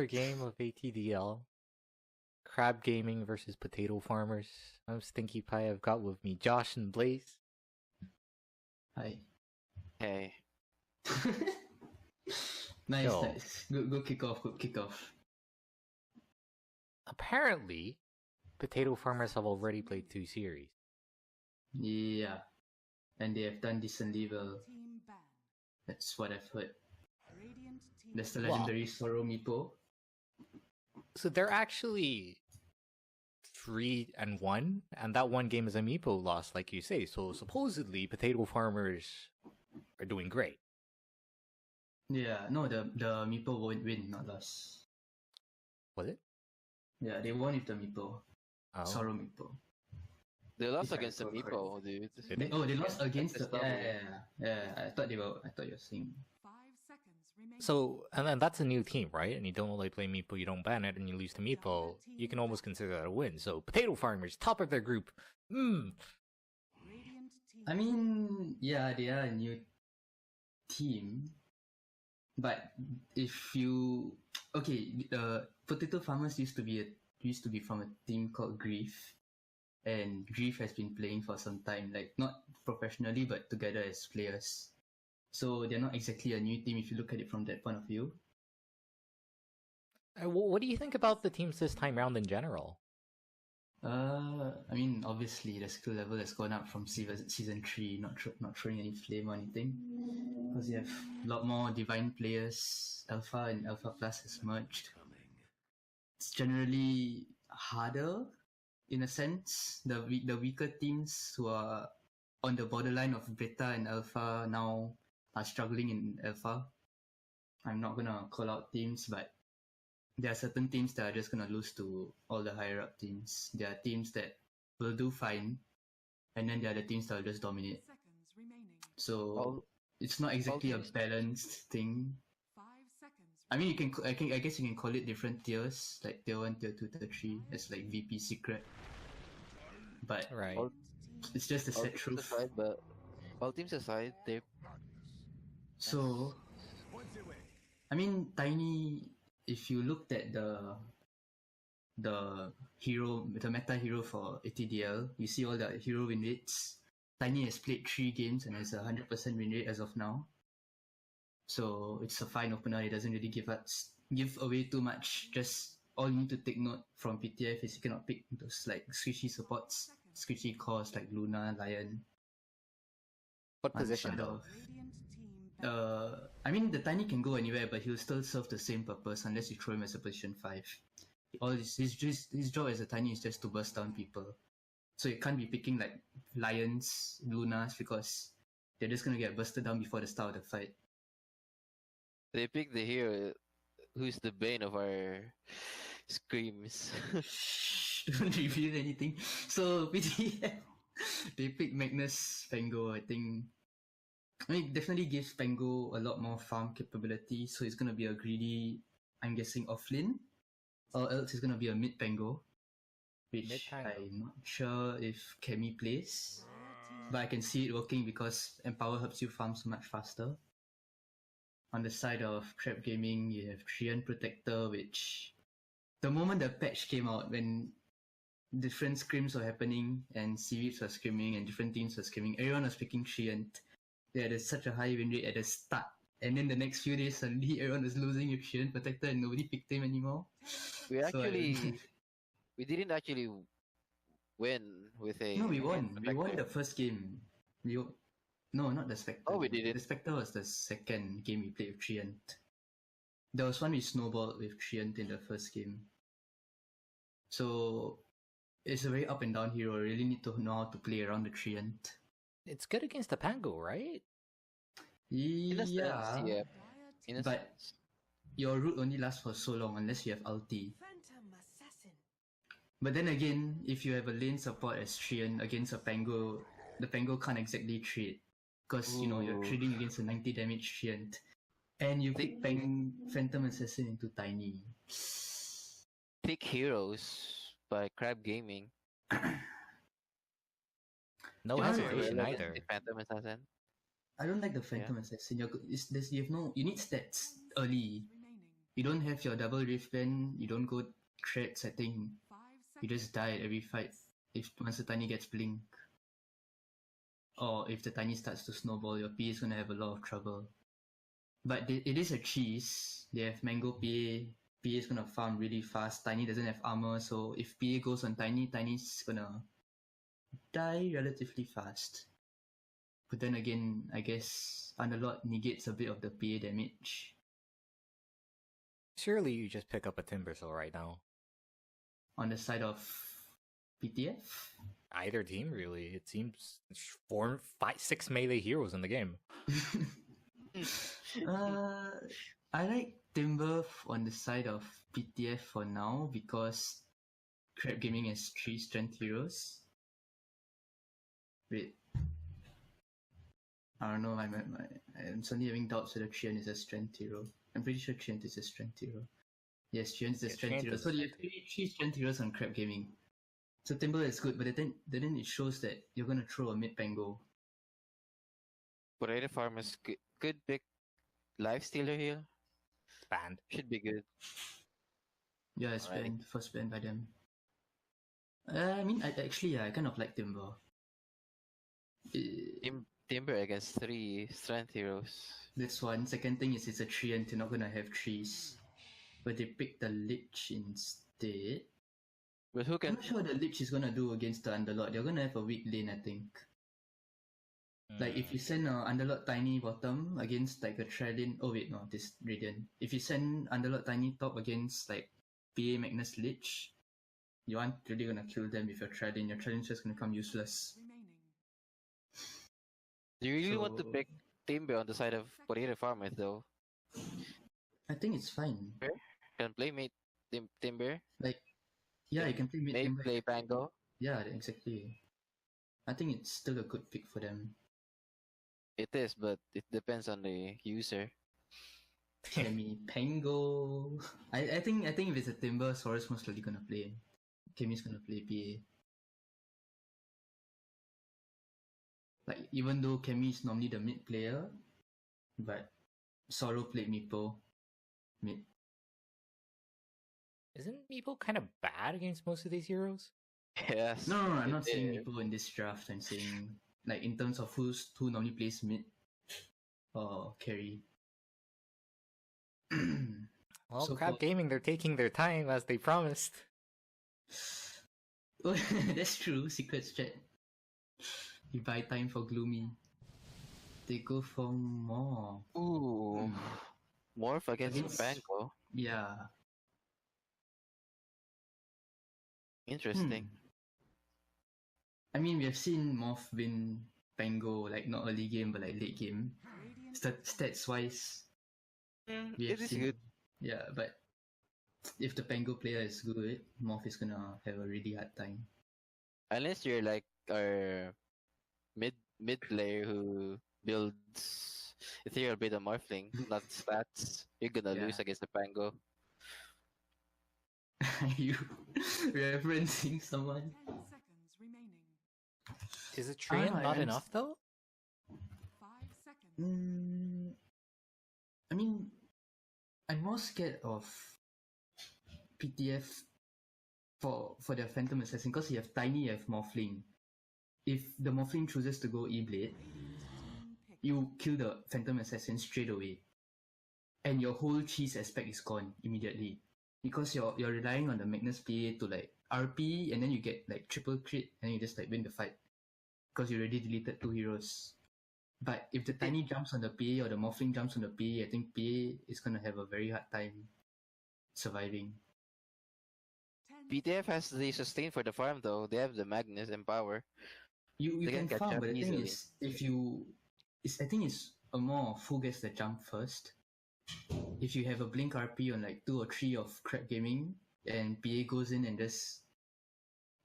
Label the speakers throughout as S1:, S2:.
S1: Another game of ATDL. Crab Gaming versus Potato Farmers. I'm Stinky Pie. I've got with me Josh and Blaze.
S2: Hi.
S3: Hey.
S2: Nice,
S1: Yo.
S2: nice. Good kickoff, good kickoff.
S1: Apparently, Potato Farmers have already played 2 series.
S2: Yeah. And they have done decently well. That's what I've heard. There's the legendary Sorrow Meepo.
S1: So they're actually 3-1, and that one game is a Meepo loss, like you say. So supposedly, Potato Farmers are doing great.
S2: Yeah, no, the Meepo won't win, not lost.
S1: Was it?
S2: Yeah, they won with the Meepo.
S1: Oh.
S2: Sorrow Meepo.
S3: They lost
S2: If I
S3: against the
S2: recall
S3: Meepo, dude.
S2: They lost against the...
S3: SW.
S2: Yeah. I thought you were saying...
S1: So, and then that's a new team, right? And you don't only play Meepo, you don't ban it, and you lose to Meepo. You can almost consider that a win. So, Potato Farmers, top of their group.
S2: I mean, yeah, they are a new team. But if you... Okay, Potato Farmers used to be from a team called Grief. And Grief has been playing for some time, like not professionally, but together as players. So they're not exactly a new team if you look at it from that point of view.
S1: What do you think about the teams this time round in general?
S2: I mean, obviously the skill level has gone up from season 3, not throwing any flame or anything. Because you have a lot more divine players, Alpha and Alpha Plus has merged. It's generally harder, in a sense. The weaker teams who are on the borderline of Beta and Alpha now are struggling in Alpha. I'm not gonna call out teams, but there are certain teams that are just gonna lose to all the higher up teams. There are teams that will do fine, and then there are the teams that will just dominate. So it's not exactly a balanced thing. I mean, I guess you can call it different tiers, like tier 1, tier 2, tier 3. It's like VP secret. But
S1: Right.
S2: it's just a sad truth.
S3: Aside, but all teams aside, they...
S2: So, I mean, Tiny, if you looked at the meta hero for ATDL, you see all the hero win rates. Tiny has played 3 games and has a 100% win rate as of now. So it's a fine opener. It doesn't really give away too much. Just all you need to take note from PTF is you cannot pick those like squishy supports, squishy cores like Luna, Lion.
S1: What position though?
S2: I mean, the Tiny can go anywhere, but he'll still serve the same purpose unless you throw him as a position 5. His job as a Tiny is just to burst down people. So you can't be picking like Lions, Lunas, because they're just gonna get bursted down before the start of the fight.
S3: They picked the hero who's the bane of our screams.
S2: Shh, don't reveal anything. So PTF, they picked Magnus Pango. I mean, it definitely gives Pango a lot more farm capability, so it's gonna be a greedy, I'm guessing, offlane, or else it's gonna be a mid Pango, which I'm not sure if Kemi plays, but I can see it working because Empower helps you farm so much faster. On the side of Crab Gaming, you have Trian Protector, which the moment the patch came out, when different scrims were happening and series were screaming and different teams were screaming, everyone was picking Trian. They had such a high win rate at the start, and then the next few days suddenly everyone was losing with Trian Protector and nobody picked him anymore.
S3: We didn't actually win with a...
S2: No, we won. We won the first game. No, not the Spectre.
S3: Oh, we didn't.
S2: The Spectre was the second game we played with Triant. There was one we snowballed with Triant in the first game. So it's a very up and down hero. You really need to know how to play around the Triant.
S1: It's good against the Pango, right?
S3: In a sense, yeah. In a
S2: but
S3: sense.
S2: your root only lasts for so long unless you have ulti. But then again, if you have a lane support as Trian against a Pango, the Pango can't exactly trade. Because, you're trading against a 90 damage Triant. And you pick Phantom Assassin into Tiny.
S3: Pick Heroes by Crab Gaming.
S1: No hesitation either.
S3: The Phantom Assassin.
S2: I don't like the Phantom Assassin. You need stats early. you don't have your double rift band, you don't go threats, I think you just die at every fight if once the tiny gets blink. Or if the tiny starts to snowball, your PA is gonna have a lot of trouble. But it is a cheese. They have mango PA. PA is gonna farm really fast. Tiny doesn't have armor, so if PA goes on Tiny, Tiny's gonna die relatively fast. But then again, I guess Underlord negates a bit of the PA damage.
S1: Surely you just pick up a Timbersaw right now.
S2: On the side of PTF?
S1: Either team, really. It seems 4, 5, 6 melee heroes in the game.
S2: I like Timber on the side of PTF for now because Crab Gaming has 3 strength heroes. Wait. I don't know, I'm suddenly having doubts whether Trian is a strength hero. I'm pretty sure Trian is a strength hero. Yes, Trian is a strength hero. So you have 3 strength heroes on Crab Gaming. So Timber is good, but then it shows that you're gonna throw a mid Pango.
S3: Potato Farmers could pick Lifestealer here.
S1: Banned.
S3: Should be good.
S2: Yeah, it's banned. First banned by them. I mean, I kind of like Timber.
S3: Timber against 3 strength heroes.
S2: That's one. Second thing is it's a tree and they're not gonna have trees. But they picked the Lich instead.
S3: But who can...
S2: I'm not sure what the Lich is gonna do against the Underlord. They're gonna have a weak lane, I think. Like if you send Underlord Tiny bottom against like a Trident... Oh wait, no, this Radiant. If you send Underlord Tiny top against like PA Magnus Lich, you aren't really gonna kill them with your Trident. Your Trident's just gonna come useless.
S3: Do you really want to pick Timber on the side of Potato Farmers though?
S2: I think it's fine.
S3: Can play mid Timber?
S2: Like, yeah, you can play mid Timber.
S3: Play Pango?
S2: Yeah, exactly. I think it's still a good pick for them.
S3: It is, but it depends on the user.
S2: Kemi Pango. I think if it's a Timber, Saurus most likely gonna play. Kemi's gonna play PA. Like, even though Kemi is normally the mid player, but Sorrow played Meepo mid.
S1: Isn't Meepo kind of bad against most of these heroes?
S3: Yes.
S2: No, I'm not saying Meepo in this draft. I'm saying, like, in terms of who normally plays mid or carry.
S1: Well,
S2: So
S1: Crab Gaming, they're taking their time as they promised.
S2: Oh, that's true. Secrets chat. You buy time for Gloomy. They go for more.
S3: Ooh. Morph against Pango.
S2: Yeah.
S3: Interesting.
S2: I mean, we have seen Morph win Pango, like not early game, but like late game. Stats wise,
S3: It is good.
S2: Yeah, but if the Pango player is good, Morph is gonna have a really hard time.
S3: Unless you're like our mid player who builds Ethereal Beta Morphling, not stats, you're gonna lose against the Pango.
S2: Are you referencing someone?
S4: 10 seconds remaining.
S1: Is a Treant not enough though?
S4: 5 seconds.
S2: I mean, I'm more scared of PTF for their Phantom Assassin because you have Tiny, you have Morphling. If the Morphling chooses to go E-Blade, you kill the Phantom Assassin straight away. And your whole cheese aspect is gone immediately. Because you're relying on the Magnus PA to like RP and then you get like triple crit and you just like win the fight. Because you already deleted 2 heroes. But if the Tiny jumps on the PA or the Morphling jumps on the PA, I think PA is gonna have a very hard time surviving.
S3: PTF has the sustain for the farm though. They have the Magnus and power.
S2: You
S3: They
S2: can
S3: can catch
S2: farm,
S3: up
S2: but the thing
S3: easily.
S2: is, I think it's a more of who gets the jump first. If you have a blink RP on like 2 or 3 of Crab Gaming and PA goes in and just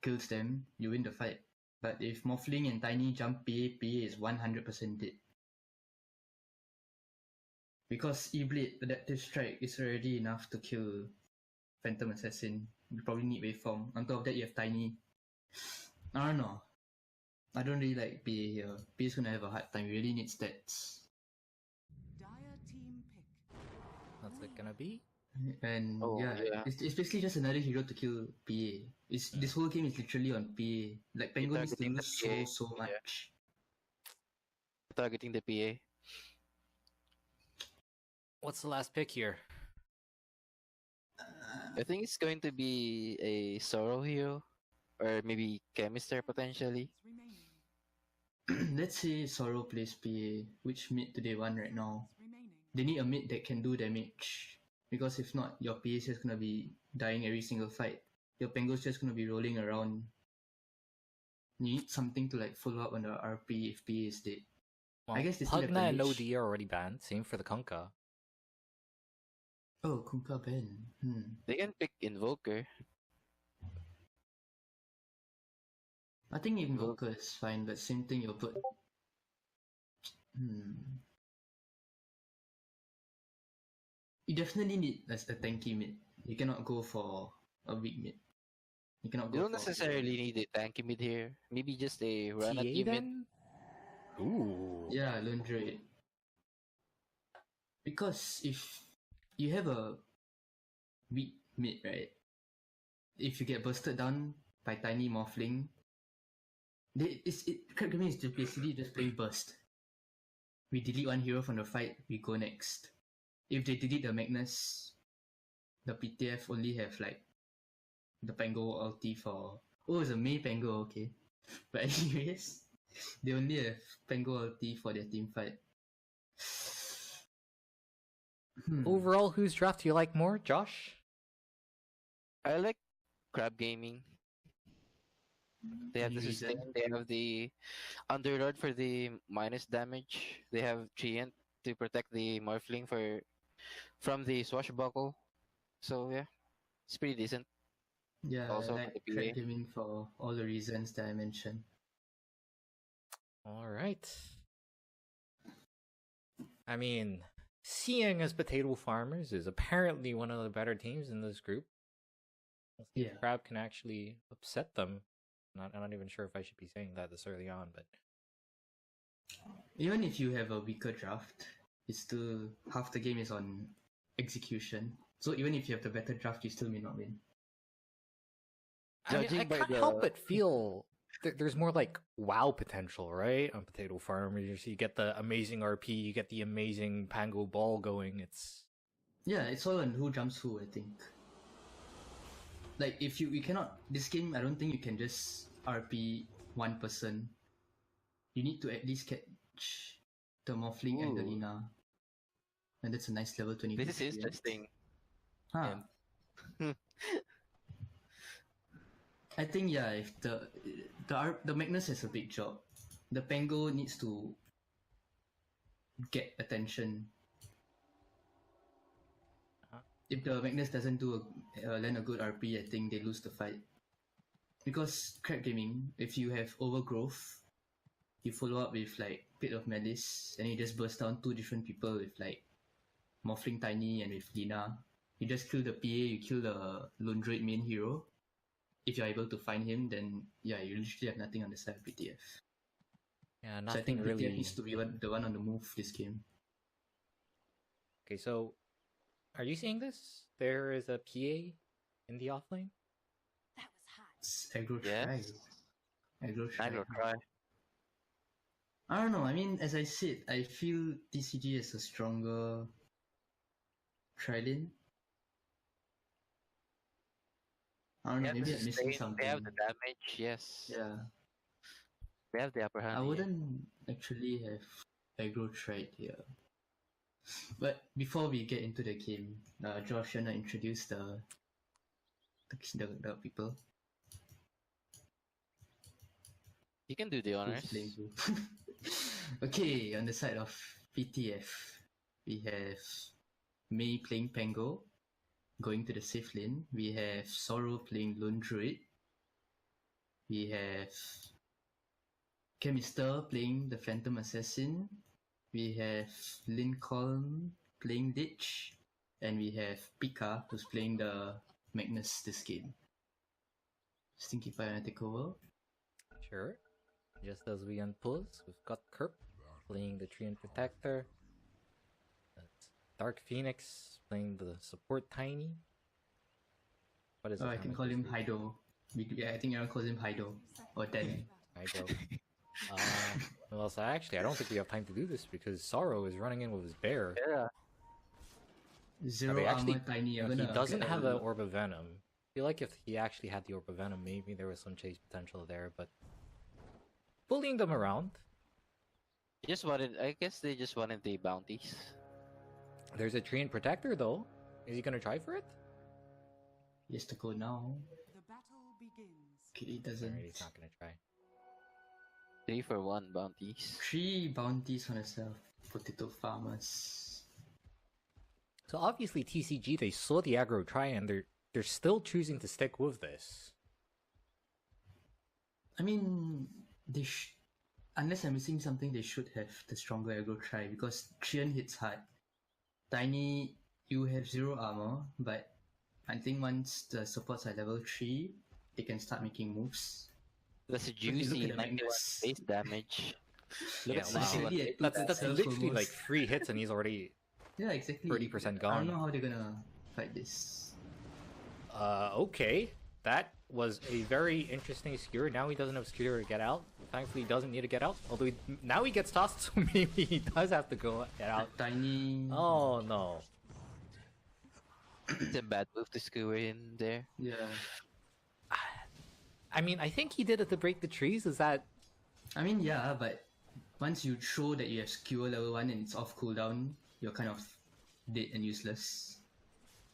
S2: kills them, you win the fight. But if Morphling and Tiny jump PA, PA is 100% dead. Because E-Blade Adaptive Strike is already enough to kill Phantom Assassin. You probably need Waveform. On top of that, you have Tiny. I don't know. I don't really like PA here. PA is gonna have a hard time. You really need stats.
S4: Dire team pick.
S1: What's it gonna be?
S2: And
S3: Oh,
S2: yeah,
S3: yeah.
S2: it's basically just another hero to kill PA. This whole game is literally on PA. Like Penguin needs to
S3: targeting the
S2: lose
S3: PA.
S2: so
S3: Yeah.
S2: much.
S3: Targeting the PA.
S1: What's the last pick here?
S3: I think it's going to be a Sorrow hero. Or maybe Chemister potentially.
S4: Remaining.
S2: Let's say Sorrow plays PA. Which mid do they want right now?
S4: Remaining.
S2: They need a mid that can do damage. Because if not, your PA is just gonna be dying every single fight. Your Pengu's just gonna be rolling around. You need something to like follow up on the RP if PA is dead.
S1: Well,
S2: I guess they still have the
S1: Pugna and
S2: Lich.
S1: OD are already banned. Same for the Kunkka.
S2: Oh, Kunkka Ben.
S3: They can pick Invoker.
S2: I think Invoker is fine, but same thing you'll put. You definitely need a tanky mid. You cannot go for a weak mid. You cannot go
S3: You don't
S2: for
S3: necessarily need a tanky mid here. Maybe just a run at
S1: TA
S3: you mid.
S1: then? Ooh.
S2: Yeah, Lone Druid. Because if you have a weak mid, right? If you get bursted down by Tiny Morphling, Crab Gaming is basically just playing burst. We delete one hero from the fight, we go next. If they delete the Magnus, the PTF only have like the Pango ulti for. Oh, it's a Mei Pango, okay. But anyways, they only have Pango ulti for their team fight.
S1: Overall, whose draft do you like more, Josh?
S3: I like Crab Gaming. They have
S2: Any
S3: the
S2: reason?
S3: sustain, they have the Underlord for the minus damage. They have Treant to protect the Morphling from the Swashbuckle. So yeah, it's pretty decent.
S2: Yeah,
S3: Also
S2: I
S3: for
S2: like
S3: the
S2: Crab
S3: PA.
S2: Gaming for all the reasons that I mentioned.
S1: Alright. I mean, seeing as Potato Farmers is apparently one of the better teams in this group, let's see if Crab can actually upset them. I'm not even sure if I should be saying that this early on, but
S2: Even if you have a weaker draft, it's still half the game is on execution. So even if you have the better draft, you still may not win.
S1: I
S3: Judging by
S1: can't
S3: the-
S1: help but feel there's more like WoW potential, right? On Potato Farmers, you get the amazing RP, you get the amazing Pango Ball going. It's
S2: all on who jumps who, I think. Like if you cannot this game, I don't think you can just RP one person. You need to at least catch the Morphling and the
S3: Ooh.
S2: Lina. And that's a nice level 20.
S3: This is interesting.
S2: Huh. I think if the Magnus has a big job, the Pango needs to get attention. If the Magnus doesn't do land a good RP, I think they lose the fight. Because Crab Gaming, if you have Overgrowth, you follow up with like Pit of Malice, and you just burst down two different people with like Morphling Tiny and with Lina. You just kill the PA, you kill the Lone Druid main hero. If you're able to find him, then you literally have nothing on the side of BTF.
S1: yeah,
S2: So I think
S1: nothing
S2: BTF
S1: really.
S2: needs to be the one on the move this game.
S1: Okay, so are you seeing this? There is a PA in the offlane.
S4: That was hot.
S2: It's aggro
S3: Yes.
S2: try. Aggro try.
S3: Aggro try.
S2: I don't know. I mean, as I said, I feel TCG is a stronger Trilin. I don't know.
S3: They have
S2: Maybe
S3: the
S2: I'm missing
S3: sustain,
S2: something.
S3: they have the damage, yes.
S2: Yeah,
S3: They have the upper hand.
S2: I
S3: here.
S2: wouldn't actually have aggro tried here. But before we get into the game, Josh, you wanna introduce the people?
S3: You can do the
S2: Who's
S3: honors.
S2: playing who? Okay, on the side of PTF, we have Mei playing Pango, going to the safe lane. We have Sorrow playing Lone Druid. We have Chemister playing the Phantom Assassin. We have Lincoln playing Ditch. And we have Pika who's playing the Magnus this game. Stinky Pie wanna take over?
S1: Sure. Just as we unpause, we've got Kerp playing the Treant Protector. That's Dark Phoenix playing the support Tiny. What is it?
S2: I can call him Haido. Yeah, I think everyone calls him Haido or Den.
S1: Haido. Well, so actually, I don't think we have time to do this because Sorrow is running in with his bear.
S3: Yeah.
S2: Zero
S1: actually,
S2: armor Tiny.
S1: He doesn't have the Orb of Venom. I feel like if he actually had the Orb of Venom, maybe there was some chase potential there, but bullying them around.
S3: I guess they just wanted the bounties.
S1: There's a Treant Protector though. Is he gonna try for it?
S2: He has to go now.
S4: The battle begins.
S2: Okay, he doesn't.
S1: Alright, he's not gonna try.
S3: 3 for 1 bounties.
S2: 3 bounties on herself. Potato farmers.
S1: So obviously TCG, they saw the aggro try and they're still choosing to stick with this.
S2: I mean, unless I'm missing something, they should have the stronger aggro try because Treant hits hard. Tiny, you have 0 armor, but I think once the supports are level 3, they can start making moves.
S3: That's a
S2: you look
S3: juicy
S2: at the
S3: 91
S2: Magnus.
S3: base damage. Look
S1: Yeah,
S3: at
S1: wow.
S3: 91
S2: Literally,
S3: base
S1: That's
S2: Itself
S1: literally
S2: almost.
S1: like 3 hits and he's already
S2: Yeah, exactly.
S1: 30%
S2: I don't
S1: gone.
S2: know how they're gonna fight this.
S1: Okay. That was a very interesting skewer. Now he doesn't have skewer to get out. Thankfully, he doesn't need to get out. Although now he gets tossed, so maybe he does have to go get out.
S2: Tiny.
S1: Oh no.
S3: It's a bad move to skewer in there.
S2: Yeah.
S1: I mean, I think he did it to break the trees. Is that...
S2: I mean, yeah, but once you show that you have skewer level 1 and it's off cooldown, you're kind of dead and useless.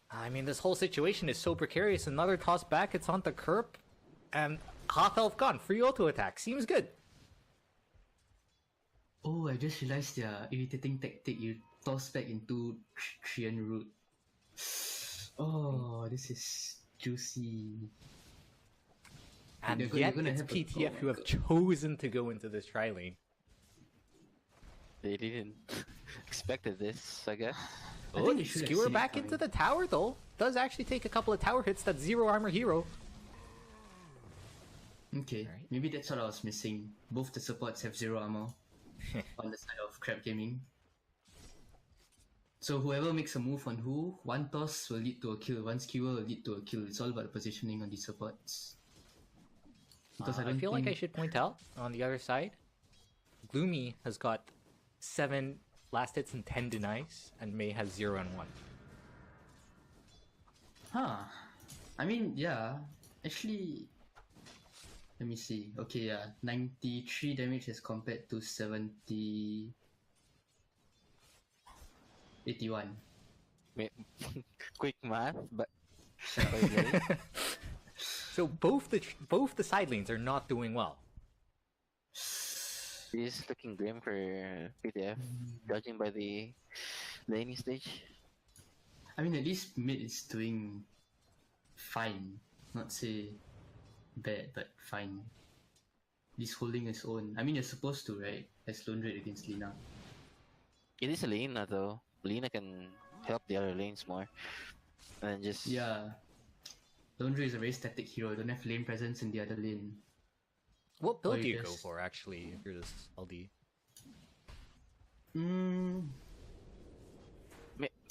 S1: I mean, this whole situation is so precarious. Another toss back, it's on the curb. And half health gone. Free auto attack. Seems good.
S2: Oh, I just realized their irritating tactic. You toss back into Treant Root. Oh, this is juicy.
S1: And
S2: You're
S1: yet,
S2: gonna
S1: it's
S2: have a-
S1: PTF
S2: oh
S1: who
S2: my
S1: have
S2: God.
S1: chosen to go into this tri lane.
S3: They didn't expected this, I guess.
S2: I
S1: Oh,
S2: think they should have
S1: skewer
S2: seen it
S1: back into
S2: coming.
S1: the tower, though. Does actually take a couple of tower hits. That 0 armor hero.
S2: Okay,
S1: Alright.
S2: maybe that's what I was missing. Both the supports have 0 armor on the side of Crab Gaming. So whoever makes a move on who, one toss will lead to a kill, one skewer will lead to a kill. It's all about the positioning on the supports. Because
S1: I feel like I should point out, on the other side, Gloomy has got 7 last hits and 10 denies, and May has 0 and 1.
S2: Huh. I mean, yeah. Actually, let me see. Okay, yeah. 93 damage as compared to 70... 81.
S3: Quick math, but
S1: So both the side lanes are not doing well.
S3: he's looking grim for PTF, judging by the laning stage.
S2: I mean, at least mid is doing fine. Not say bad, but fine. He's holding his own. I mean, you're supposed to, right? As lone rate against Lina.
S3: It is Lina though. Lina can help the other lanes more. And just
S2: Yeah. Lone rate is a very static hero. Don't have lane presence in the other lane.
S1: What build
S2: Or
S1: do
S2: you
S1: you go
S2: just-
S1: for, actually, if you're this LD?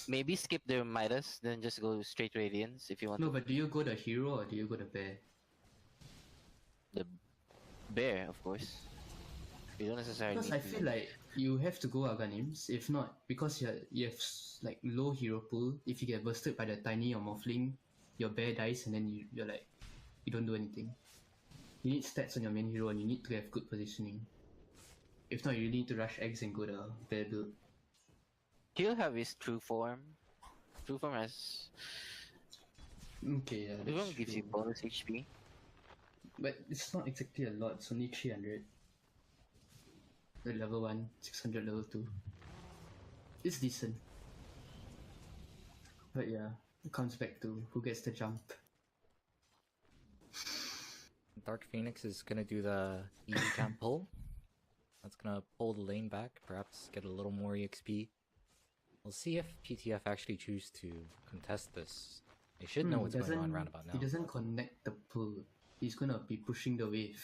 S3: maybe skip the Midas, then just go straight Radiance if you want
S2: No,
S3: to.
S2: but do you go the hero or do you go the bear?
S3: The bear, of course. You don't necessarily
S2: Because
S3: need
S2: I
S3: to-
S2: feel like you have to go Aghanims. If not, because you have like low hero pool, if you get bursted by the tiny or morphling, your bear dies and then you're like, you don't do anything. You need stats on your main hero and you need to have good positioning. If not, you need to rush eggs and go the bear build.
S3: He'll have his true form. True form has.
S2: Okay, yeah.
S3: True
S2: that's
S3: form gives you
S2: true.
S3: bonus HP.
S2: But it's not exactly a lot, it's only 300. The level 1, 600 level 2. It's decent. But yeah, it comes back to who gets the jump.
S1: Dark Phoenix is gonna do the easy camp pull. That's gonna pull the lane back, perhaps get a little more EXP. We'll see if PTF actually choose to contest this. They should know what's going on roundabout now.
S2: He doesn't connect the pull. He's gonna be pushing the wave.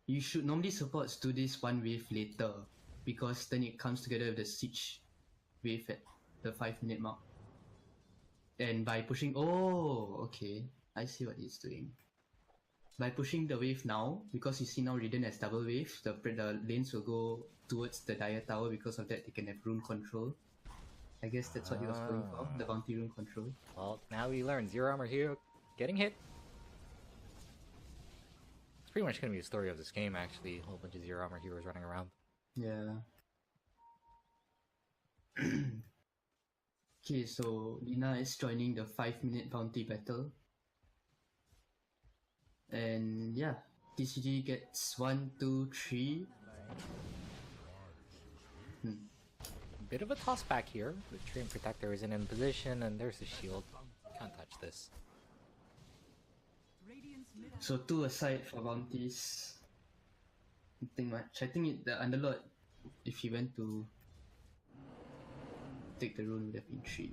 S2: You should normally supports do this one wave later, because then it comes together with the siege wave at the 5-minute mark. And by pushing, oh, okay, I see what he's doing. By pushing the wave now, because you see now Radiant has double wave, the lanes will go towards the Dire Tower. Because of that, they can have rune control. I guess that's what he was going for, the bounty rune control.
S1: Well, now we learn Zero Armor Hero getting hit. It's pretty much going to be the story of this game, actually. A whole bunch of Zero Armor Heroes running around.
S2: Yeah. Okay, so Lina is joining the 5-minute bounty battle. And yeah, TCG gets 1, 2, 3.
S1: Bit of a toss back here. The Treant Protector isn't in position, and there's the shield. Can't touch this.
S2: So 2 aside for bounties. Nothing much. I think the Underlord, if he went to take the rune, would have been 3.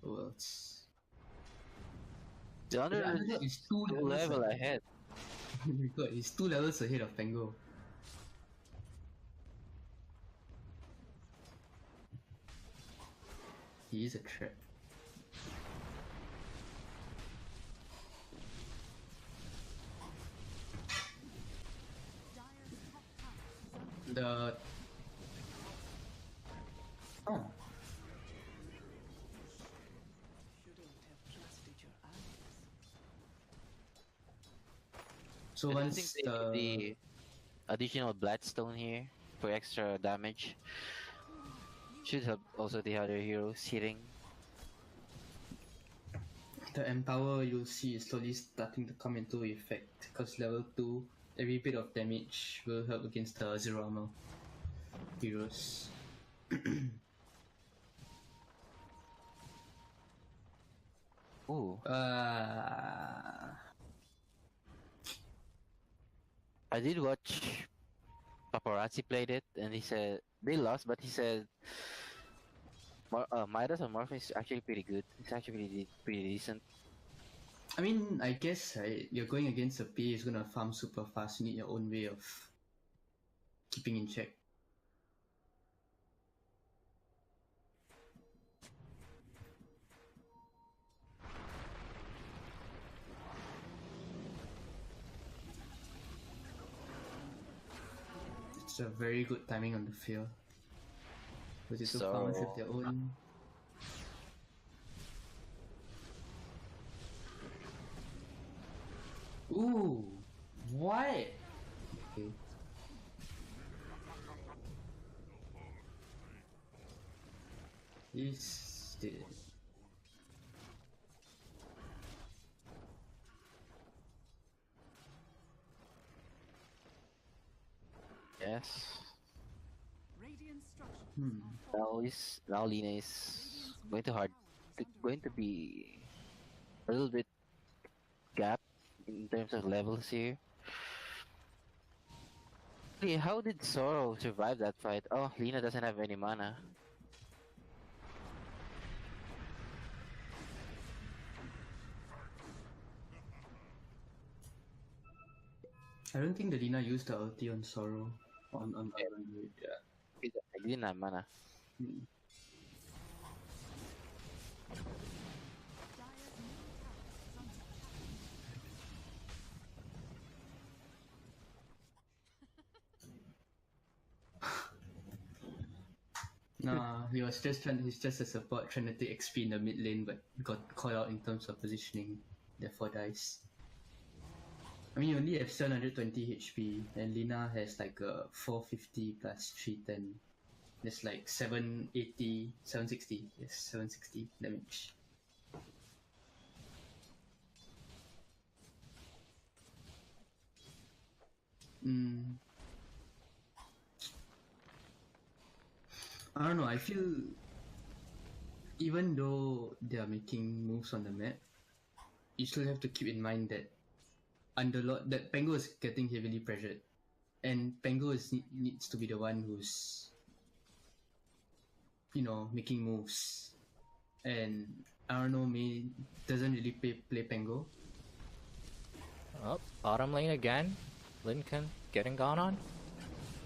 S2: Oh well, it's...
S3: The Underlord
S2: is 2
S3: level ahead.
S2: Oh my god, he's 2 levels ahead of Pango. He is a threat. The... Oh. So
S3: I don't
S2: once
S3: think they did the additional Bloodstone here for extra damage. Should help also the other heroes hitting.
S2: the Empower, you'll see is slowly starting to come into effect, because level 2, every bit of damage will help against the zero armor heroes.
S3: Ooh. I did watch Paparazzi played it, and he said they lost, but he said Midas and Morphin is actually pretty good. It's actually pretty decent.
S2: I mean, I guess you're going against a PA who's gonna farm super fast. You need your own way of keeping in check. It's a very good timing on the field. Potato farmers have their own. Ooh, what? Okay. He's dead.
S3: Yes.
S2: Hmm.
S3: Now Lina is going to be a little bit gap in terms of levels here. Hey, how did Sorrow survive that fight? Oh, Lina doesn't have any mana.
S2: I don't think the Lina used the ulti on Sorrow. On yeah.
S3: He didn't have mana.
S2: Hmm. Nah, he's just a support trying to take XP in the mid lane, but got caught out in terms of positioning, therefore dies. I mean, you only have 720 HP, and Lina has like a 450 plus 310. That's like 780, 760, yes, 760 damage. I don't know, I feel even though they are making moves on the map, you still have to keep in mind that that Pango is getting heavily pressured, and Pango needs to be the one who's, making moves. And I don't know, May doesn't really play Pango.
S1: Oh, bottom lane again. Lincoln getting gone on.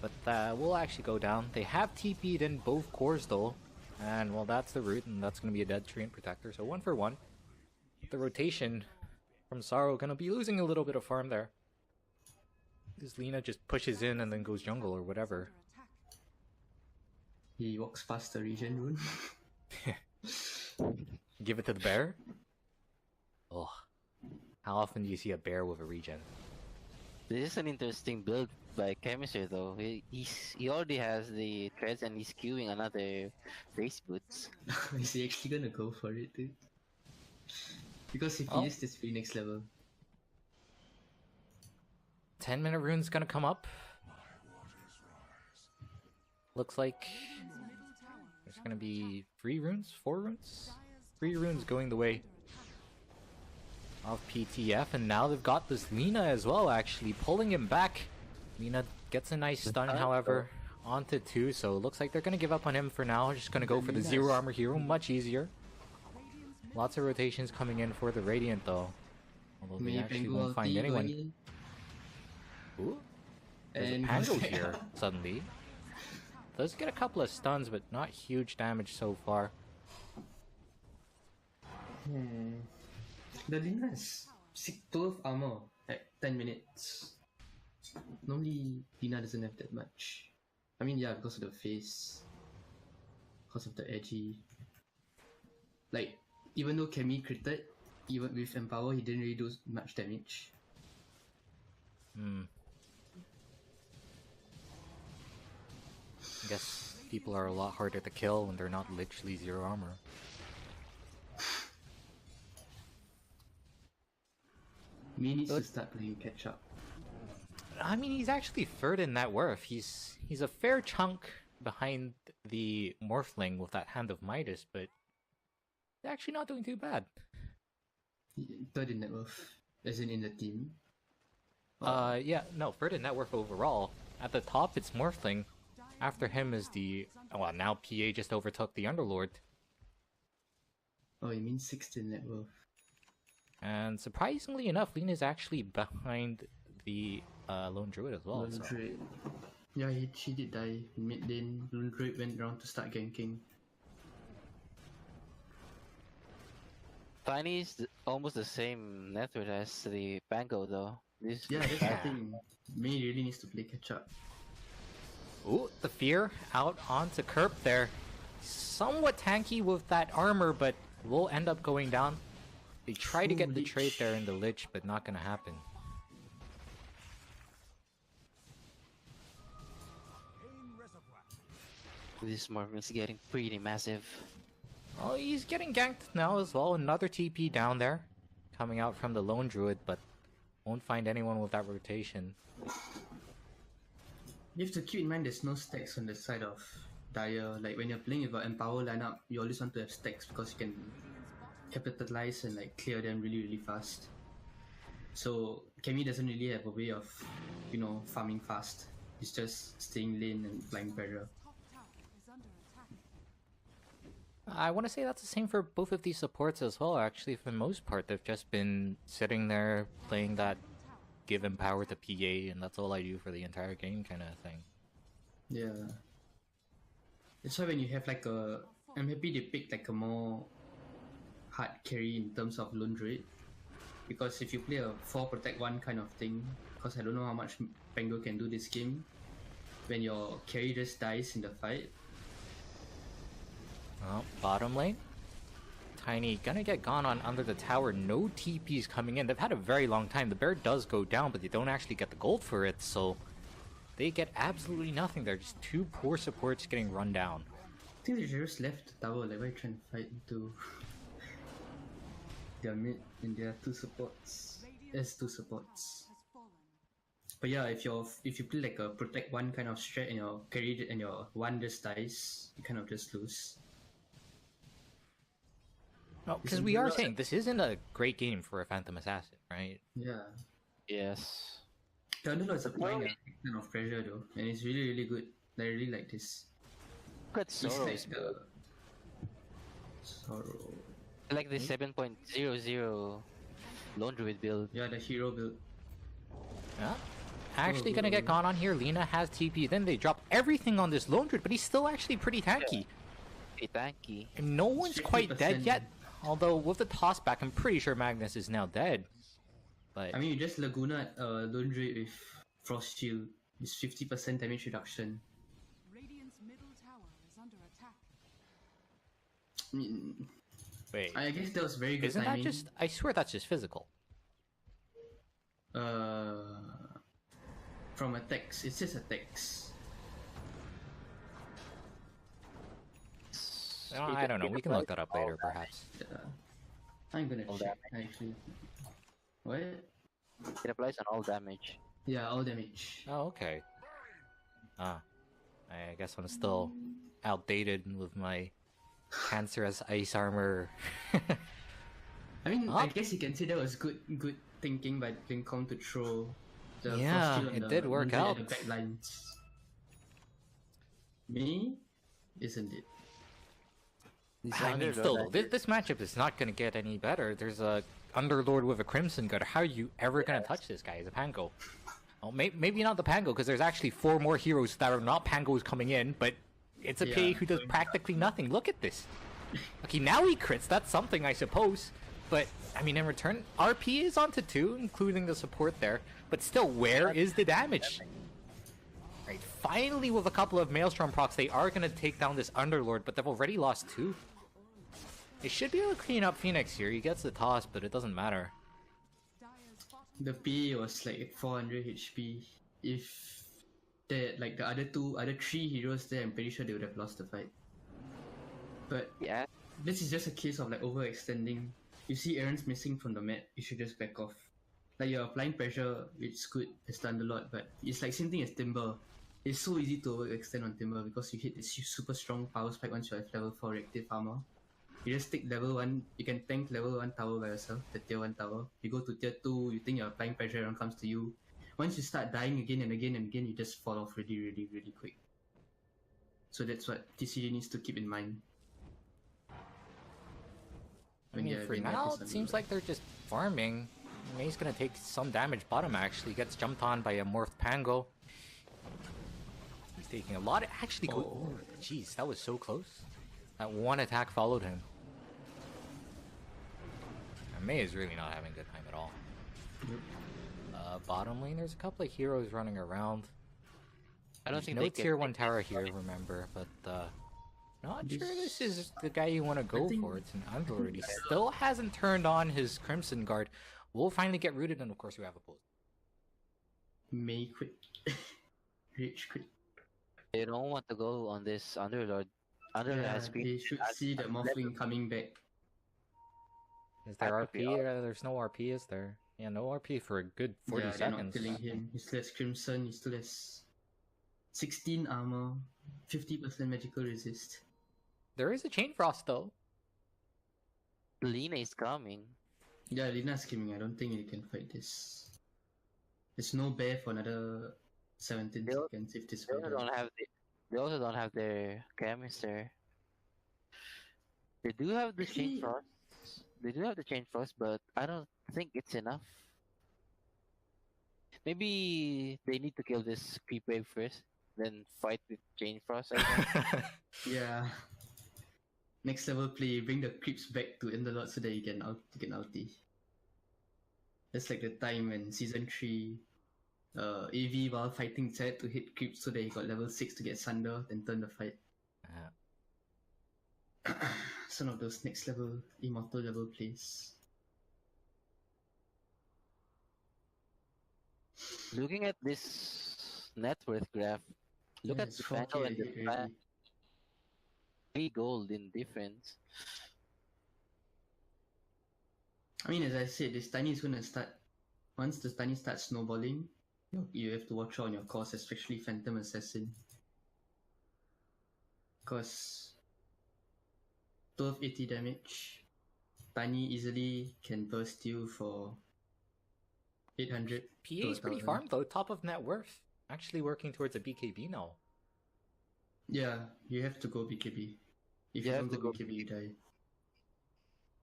S1: But we'll actually go down. They have TP'd in both cores though. And well, that's the root, and that's going to be a dead tree and protector. So 1 for 1. The rotation from Sorrow going to be losing a little bit of farm there. This Lina just pushes in and then goes jungle or whatever.
S2: He walks past the regen rune.
S1: Give it to the bear? Oh. How often do you see a bear with a regen?
S3: This is an interesting build by Chemistry though. He already has the treads and he's queuing another race boots.
S2: Is he actually gonna go for it, dude? Because if he is this Phoenix level.
S1: 10-minute rune's gonna come up. Looks like there's gonna be 3 runes? 4 runes? 3 runes going the way of PTF, and now they've got this Lina as well, actually pulling him back. Lina gets a nice stun, however, onto 2, so it looks like they're gonna give up on him for now. Just gonna go for the zero armor hero, much easier. Lots of rotations coming in for the Radiant though. Although they actually won't find anyone. Ooh, there's a Pango here, suddenly. Does get a couple of stuns, but not huge damage so far.
S2: The Lina has 12 armor at 10 minutes. Normally, Lina doesn't have that much. I mean, yeah, because of the face. Because of the edgy. Like, even though Kemi critted, even with Empower, he didn't really do much damage.
S1: I guess people are a lot harder to kill when they're not literally zero armor.
S2: Me needs to start playing catch up.
S1: I mean, he's actually third in net worth. He's a fair chunk behind the Morphling with that Hand of Midas, but he's actually not doing too bad.
S2: Third in net worth, as in the team.
S1: Yeah, no, third in net worth overall. At the top, it's Morphling. After him is the... Well, now PA just overtook the Underlord.
S2: Oh, you mean 6th in net worth.
S1: And surprisingly enough, Lina is actually behind the Lone Druid as well.
S2: Lone Druid. Yeah, she did die in mid lane. Lone Druid went around to start ganking.
S3: Tiny's almost the same net worth as the Pango though.
S2: Yeah, that's the thing. May really needs to play catch up.
S1: Ooh, the Fear out onto Kerp there. Somewhat tanky with that armor, but will end up going down. They try to get the trade there in the Lich, but not gonna happen.
S3: This Morphin's getting pretty massive.
S1: Oh, he's getting ganked now as well. Another TP down there. Coming out from the Lone Druid, but won't find anyone with that rotation.
S2: You have to keep in mind there's no stacks on the side of Dire. Like when you're playing with an Empower lineup, you always want to have stacks because you can capitalize and like clear them really fast. So Kemi doesn't really have a way of, you know, farming fast. He's just staying lane and flying barrier.
S1: I want to say that's the same for both of these supports as well, actually. For the most part, they've just been sitting there playing that give Empower to PA, and that's all I do for the entire game kind of thing.
S2: Yeah. That's why when you have like a... I'm happy they picked like a more hard carry in terms of Lone Druid. Because if you play a 4 protect 1 kind of thing, because I don't know how much Pango can do this game, when your carry just dies in the fight.
S1: Well, bottom lane. Tiny gonna get gone on under the tower. No TPs coming in. They've had a very long time. The bear does go down, but they don't actually get the gold for it, so they get absolutely nothing. They're just 2 poor supports getting run down.
S2: I think they just left the tower, like why are you trying to fight into their mid and their 2 supports. There's 2 supports. But yeah, if you play like a protect 1 kind of strat and your carry and your 1 just dies, you kind of just lose.
S1: No, because we are saying this isn't a great game for a Phantom Assassin, right?
S2: Yeah.
S3: Yes.
S2: The Underlord is applying a kind of pressure though, and it's really good. I really like this.
S3: Look at Sorrow.
S2: It's like the... Sorrow.
S3: I like the 7.00 Lone Druid build.
S2: Yeah, the hero build.
S1: Yeah. Actually gonna get gone on here. Lina has TP. Then they drop everything on this Lone Druid, but he's still actually pretty tanky.
S3: tanky.
S1: And no one's quite dead
S2: 50%.
S1: yet. Although with the toss back, I'm pretty sure Magnus is now dead. But
S2: I mean, you just Laguna Lone Druid with Frost Shield. It's 50% damage reduction.
S4: Radiant's middle tower is under attack.
S2: I mean,
S1: wait,
S2: I guess that was very good
S1: isn't
S2: timing.
S1: that just? I swear that's just physical.
S2: From attacks, it's just attacks.
S1: I don't know. We can look that up later, perhaps.
S2: I'm gonna
S3: All
S2: check actually. What?
S3: It applies on all damage.
S2: Yeah, all damage.
S1: Oh, okay. Ah, I guess I'm still outdated with my cancerous ice armor.
S2: I mean,
S1: Huh?
S2: I guess you can say that was good thinking by Lincoln to throw the
S1: Yeah,
S2: Frost Shield on
S1: it
S2: the
S1: did work
S2: Lone Druid
S1: out.
S2: at the back lines. Me? Isn't it?
S1: I mean, still, this matchup is not gonna get any better. There's a Underlord with a Crimson Guard. How are you ever gonna touch this guy as a Pango? Well, maybe not the Pango, because there's actually 4 more heroes that are not Pangos coming in, but it's a PA
S2: Yeah.
S1: who does practically nothing. Look at this. Okay, now he crits. That's something, I suppose. But, I mean, in return, RP is onto 2, including the support there. But still, where is the damage? Right, finally, with a couple of Maelstrom procs, they are going to take down this Underlord, but they've already lost 2. They should be able to clean up Phoenix here. He gets the toss, but it doesn't matter.
S4: Dire's bottom
S2: The PA was like 400 HP. If the other 3 heroes there, I'm pretty sure they would have lost the fight. But
S3: Yeah.
S2: this is just a case of like overextending. You see Aaron's missing from the mat, you should just back off. Like you're applying pressure, it's good as Thunderlord, but it's like same thing as Timber. It's so easy to overextend on Timber because you hit this super strong power spike once you have level 4 reactive armor. You just take level 1, you can tank level 1 tower by yourself, the tier 1 tower. You go to tier 2, you think you're applying pressure, everyone comes to you. Once you start dying again and again and again, you just fall off really quick. So that's what TCG needs to keep in mind.
S1: I mean, for now, it seems like they're just farming. May's gonna take some damage bottom, actually. Gets jumped on by a Morphed Pango. He's taking a lot of... Actually, jeez, that was so close. That one attack followed him. And May is really not having a good time at all. Bottom lane, there's a couple of heroes running around.
S3: I don't
S1: There's
S3: think
S1: no
S3: they can
S1: tier 1 tower here, remember, but not sure this is the guy you want to go for. It's an Underlord. He still hasn't turned on his Crimson Guard. We'll finally get rooted, and of course we have a post.
S2: May quit. Rage quit.
S3: They don't want to go on this Underlord. Underlord
S2: Yeah,
S3: has been.
S2: they should see the Morphling coming back.
S1: Is there
S3: That could be
S1: RP? There's no RP, is there? Yeah, no RP for a good 40
S2: Yeah, they're not
S1: seconds.
S2: killing him. He still has Crimson, he still has 16 armor, 50% magical resist.
S1: There is a Chain Frost, though.
S3: Lina is coming.
S2: Yeah, Lina's screaming. I don't think he can fight this. There's no bear for another 17
S3: They al-
S2: seconds if this
S3: They
S2: fight
S3: also don't have they also don't have their chemister. They do have the chain
S2: Actually-
S3: frost. They do have the chain frost, but I don't think it's enough. Maybe they need to kill this creep wave first, then fight with chain frost. I think.
S2: Yeah. Next level play, bring the creeps back to Underlord so that you can ulti. That's like the time when season 3 AV while fighting Zed to hit creeps so that he got level 6 to get Sunder, then turn the fight. Some of those next level, immortal level plays.
S3: Looking at this net worth graph, look
S2: Yeah,
S3: at
S2: it's
S3: the
S2: 4K
S3: panel and the
S2: hit already.
S3: 3 gold in difference.
S2: I mean, as I said, this Tiny is gonna start. Once the Tiny starts snowballing, you have to watch out on your cores, especially Phantom Assassin. Because 1280 damage, Tiny easily can burst you for 800.
S1: PA is pretty
S2: 1,000.
S1: farmed, though. Top of net worth. Actually working towards a BKB now.
S2: Yeah, you have to go BKB. If you
S3: You
S2: don't
S3: have to
S2: go
S3: go
S2: BKB, you die.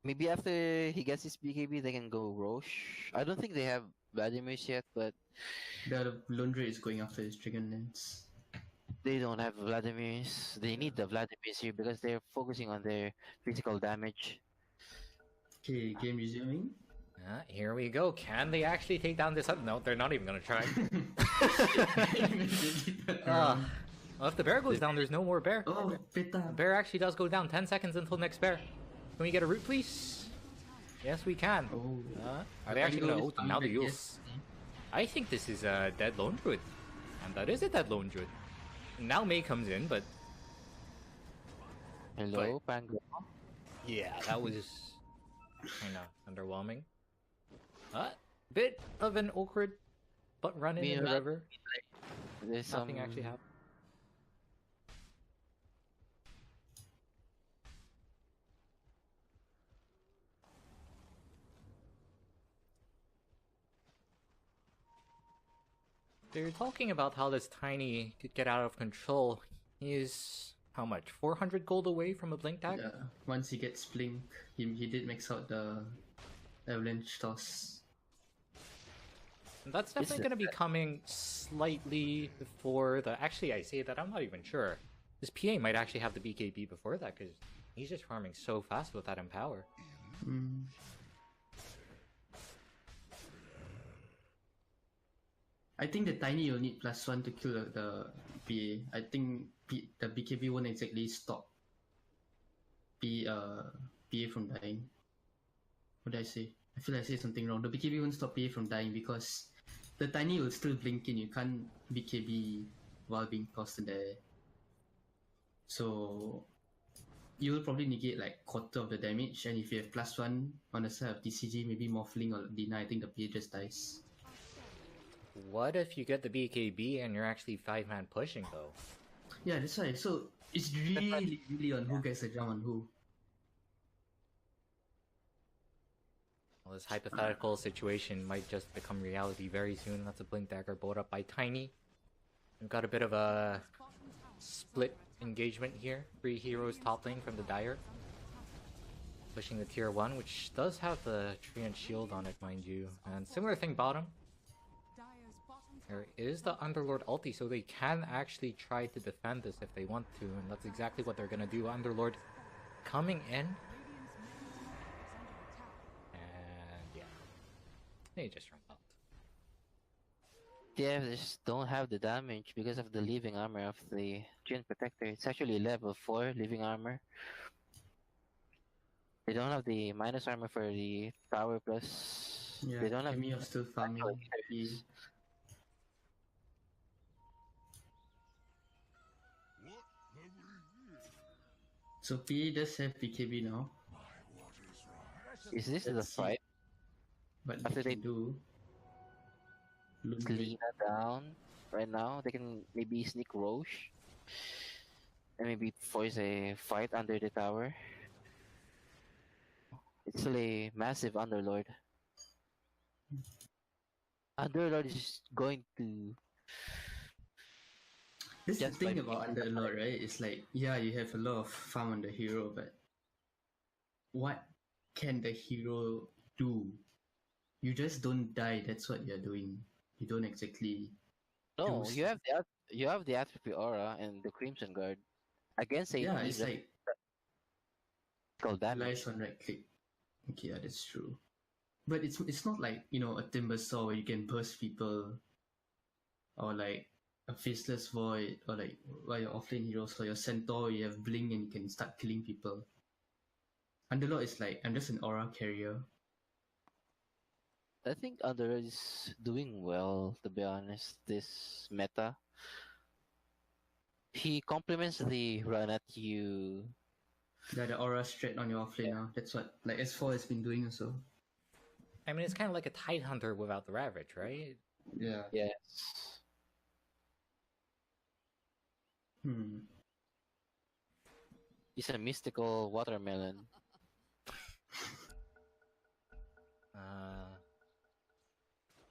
S3: Maybe after he gets his BKB, they can go Roche. I don't think they have Vladimir's yet, but
S2: The Lundra is going after his Dragon Lance.
S3: They don't have Vladimirs. They need the Vladimirs here because they're focusing on their physical damage.
S2: Okay, game resuming.
S1: Here we go. Can they actually take down this? No, they're not even gonna try. Well, if the bear goes down, there's no more bear.
S2: Oh,
S1: The
S2: Peta.
S1: bear actually does go down. 10 seconds until next bear. Can we get a root, please? Yes, we can.
S2: Oh.
S1: Are they actually gonna ult? Now the
S2: use.
S1: use. I think this is a dead lone druid. And that is a dead lone druid. Now May comes in, but
S3: Hello, Pango.
S1: yeah, that was kinda underwhelming. Bit of an awkward butt run in the river.
S3: There's
S1: Nothing actually happened. They're talking about how this Tiny could get out of control. He's how much? 400 gold away from a blink tag?
S2: Yeah. Once he gets blink, he did max out the avalanche toss.
S1: And that's definitely going to be coming slightly before the... Actually, I say that, I'm not even sure. This PA might actually have the BKB before that, because he's just farming so fast with that Empower.
S2: I think the Tiny will need +1 to kill the PA. I think the BKB won't exactly stop PA from dying. What did I say? I feel like I said something wrong. The BKB won't stop PA from dying because the Tiny will still blink in. You can't BKB while being tossed in the air. So you will probably negate like quarter of the damage, and if you have +1 on the side of TCG, maybe Morphling or Dina, I think the PA just dies.
S1: What if you get the BKB and you're actually 5-man pushing, though?
S2: Yeah, that's why. So it's really on who gets the jump on who.
S1: Well, this hypothetical situation might just become reality very soon. That's a Blink Dagger bought up by Tiny. We've got a bit of a split engagement here. 3 heroes top lane from the Dire. Pushing the tier 1, which does have the Treant Shield on it, mind you. And similar thing bottom. There is the Underlord ulti, so they can actually try to defend this if they want to, and that's exactly what they're gonna do. Underlord coming in. And yeah. They just run out.
S3: Yeah, they just don't have the damage because of the living armor of the Treant Protector. It's actually level 4 living armor. They don't have the minus armor for the tower plus.
S2: Yeah,
S3: They don't have.
S2: Camille still farming. So PA does have BKB now.
S3: Is this the
S2: Let's see.
S3: fight?
S2: But
S3: After
S2: they
S3: they
S2: can do
S3: Lina down right now, they can maybe sneak Roche and maybe force a fight under the tower. It's still a massive Underlord. Underlord is going to.
S2: This is the
S3: Just
S2: thing
S3: by
S2: about
S3: being
S2: Underlord, right? It's like, yeah, you have a lot of farm on the hero, but what can the hero do? You just don't die, that's what you're doing. You don't exactly
S3: No,
S2: do
S3: you have the Atrophy Aura and the Crimson Guard against a
S2: yeah,
S3: team
S2: it's
S3: that
S2: like
S3: called damage.
S2: relies on right click. Okay, yeah, that's true. But it's not like, you know, a Timber Saw where you can burst people, or like a Faceless Void, or like while your offlane heroes for your Centaur, you have Blink and you can start killing people. Underlord is like, I'm just an aura carrier.
S3: I think Underlord is doing well, to be honest, this meta. He complements the run at you.
S2: Yeah, the aura strat on your offlane now. That's what like S4 has been doing also.
S1: I mean, it's kind of like a Tidehunter without the Ravage, right?
S2: Yeah.
S3: Yes. He's a mystical watermelon.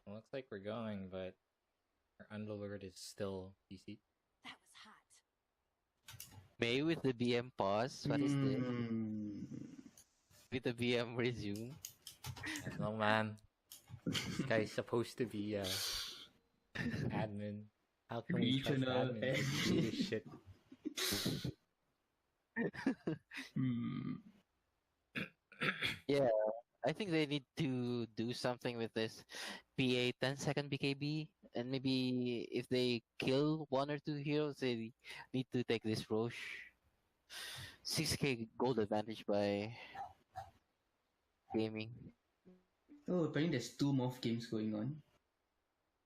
S1: Looks like we're going, but our Underlord is still PC.
S4: That was hot.
S3: May with the BM pause. What is this? With the BM resume.
S1: No, man. This guy's supposed to be admin. How can we trust
S2: Regional
S1: admins to do this shit?
S3: Yeah, I think they need to do something with this PA 10-second BKB, and maybe if they kill one or two heroes, they need to take this Roche 6k gold advantage by gaming.
S2: Oh, apparently there's 2 morph games going on.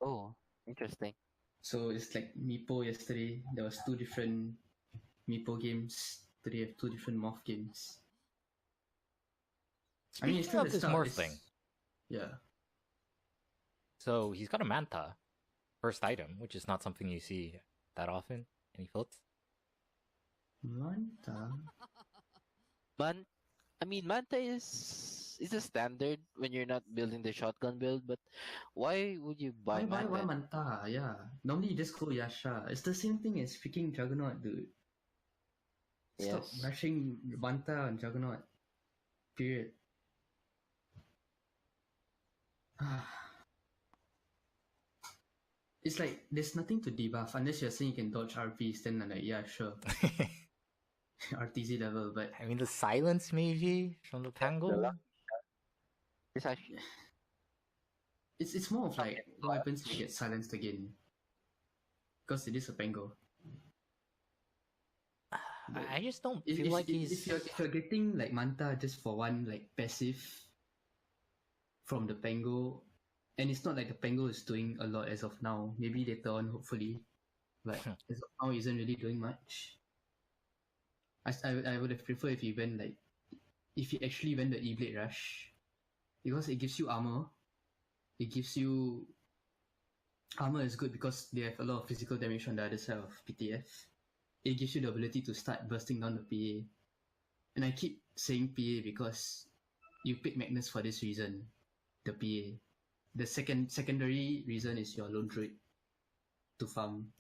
S3: Oh, interesting.
S2: So it's like Meepo yesterday. There was 2 different Meepo games. Today have 2 different morph games.
S1: Speaking
S2: still
S1: of
S2: the
S1: this
S2: start,
S1: morph thing,
S2: Yeah.
S1: so he's got a Manta, first item, which is not something you see that often. Any thoughts?
S2: Manta.
S3: Manta is a standard when you're not building the shotgun build, but why would you buy
S2: Why
S3: Manta?
S2: Manta? Yeah. Normally you just go Yasha. It's the same thing as freaking Juggernaut, dude. Stop
S3: Yes.
S2: rushing Manta and Juggernaut. Period. It's like there's nothing to debuff unless you're saying you can dodge RPs, then I'm like, yeah, sure. RTZ level, but
S1: I mean, the silence maybe from the Tangle.
S3: It's actually
S2: it's more of like what happens if you get silenced again. Because it is a Pango.
S1: I just don't
S2: If,
S1: feel
S2: if,
S1: like
S2: if,
S1: he's.
S2: if you're getting like Manta just for one like passive from the Pango, and it's not like the Pango is doing a lot as of now. Maybe later on, hopefully, but as of now, isn't really doing much. I would have preferred if he went like if he actually went the E-Blade Rush, because it gives you armor. It gives you armor is good because they have a lot of physical damage on the other side of PTF. It gives you the ability to start bursting down the PA. And I keep saying PA because you pick Magnus for this reason, the PA. The secondary reason is your lone druid to farm.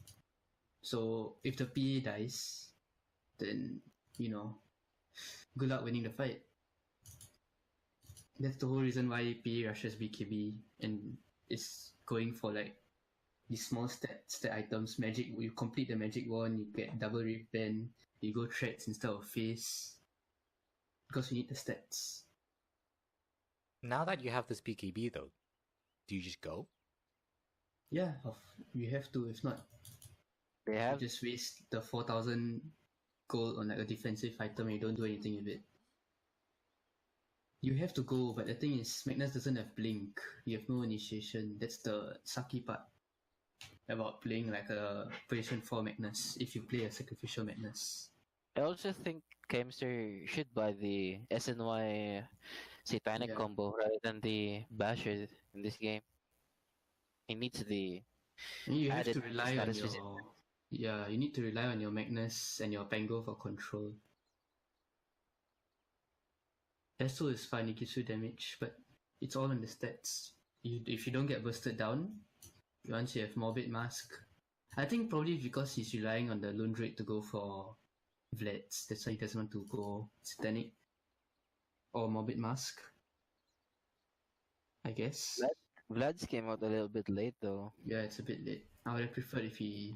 S2: So if the PA dies, then good luck winning the fight. That's the whole reason why PA rushes BKB and is going for like these small stat items. Magic, you complete the magic wand, you get double repen, you go threats instead of face. Because you need the stats.
S1: Now that you have this BKB though, do you just go?
S2: Yeah, you have to. If not,
S3: they
S2: you
S3: have
S2: just waste the 4,000 gold on like a defensive item and you don't do anything with it. You have to go, but the thing is, Magnus doesn't have blink. You have no initiation. That's the sucky part about playing like a position 4 Magnus if you play a sacrificial Magnus.
S3: I also think Kemster should buy the SNY Satanic combo rather than the Basher in this game. He needs the
S2: You have
S3: added
S2: to rely on
S3: status
S2: your you need to rely on your Magnus and your Pango for control. Esso is fine, it gives you damage, but it's all on the stats. If you don't get bursted down, once you have Morbid Mask, I think probably because he's relying on the Lone Druid to go for Vlads, that's why he doesn't want to go Satanic or Morbid Mask, I guess.
S3: Vlad's came out a little bit late though.
S2: Yeah, it's a bit late. I would have preferred if he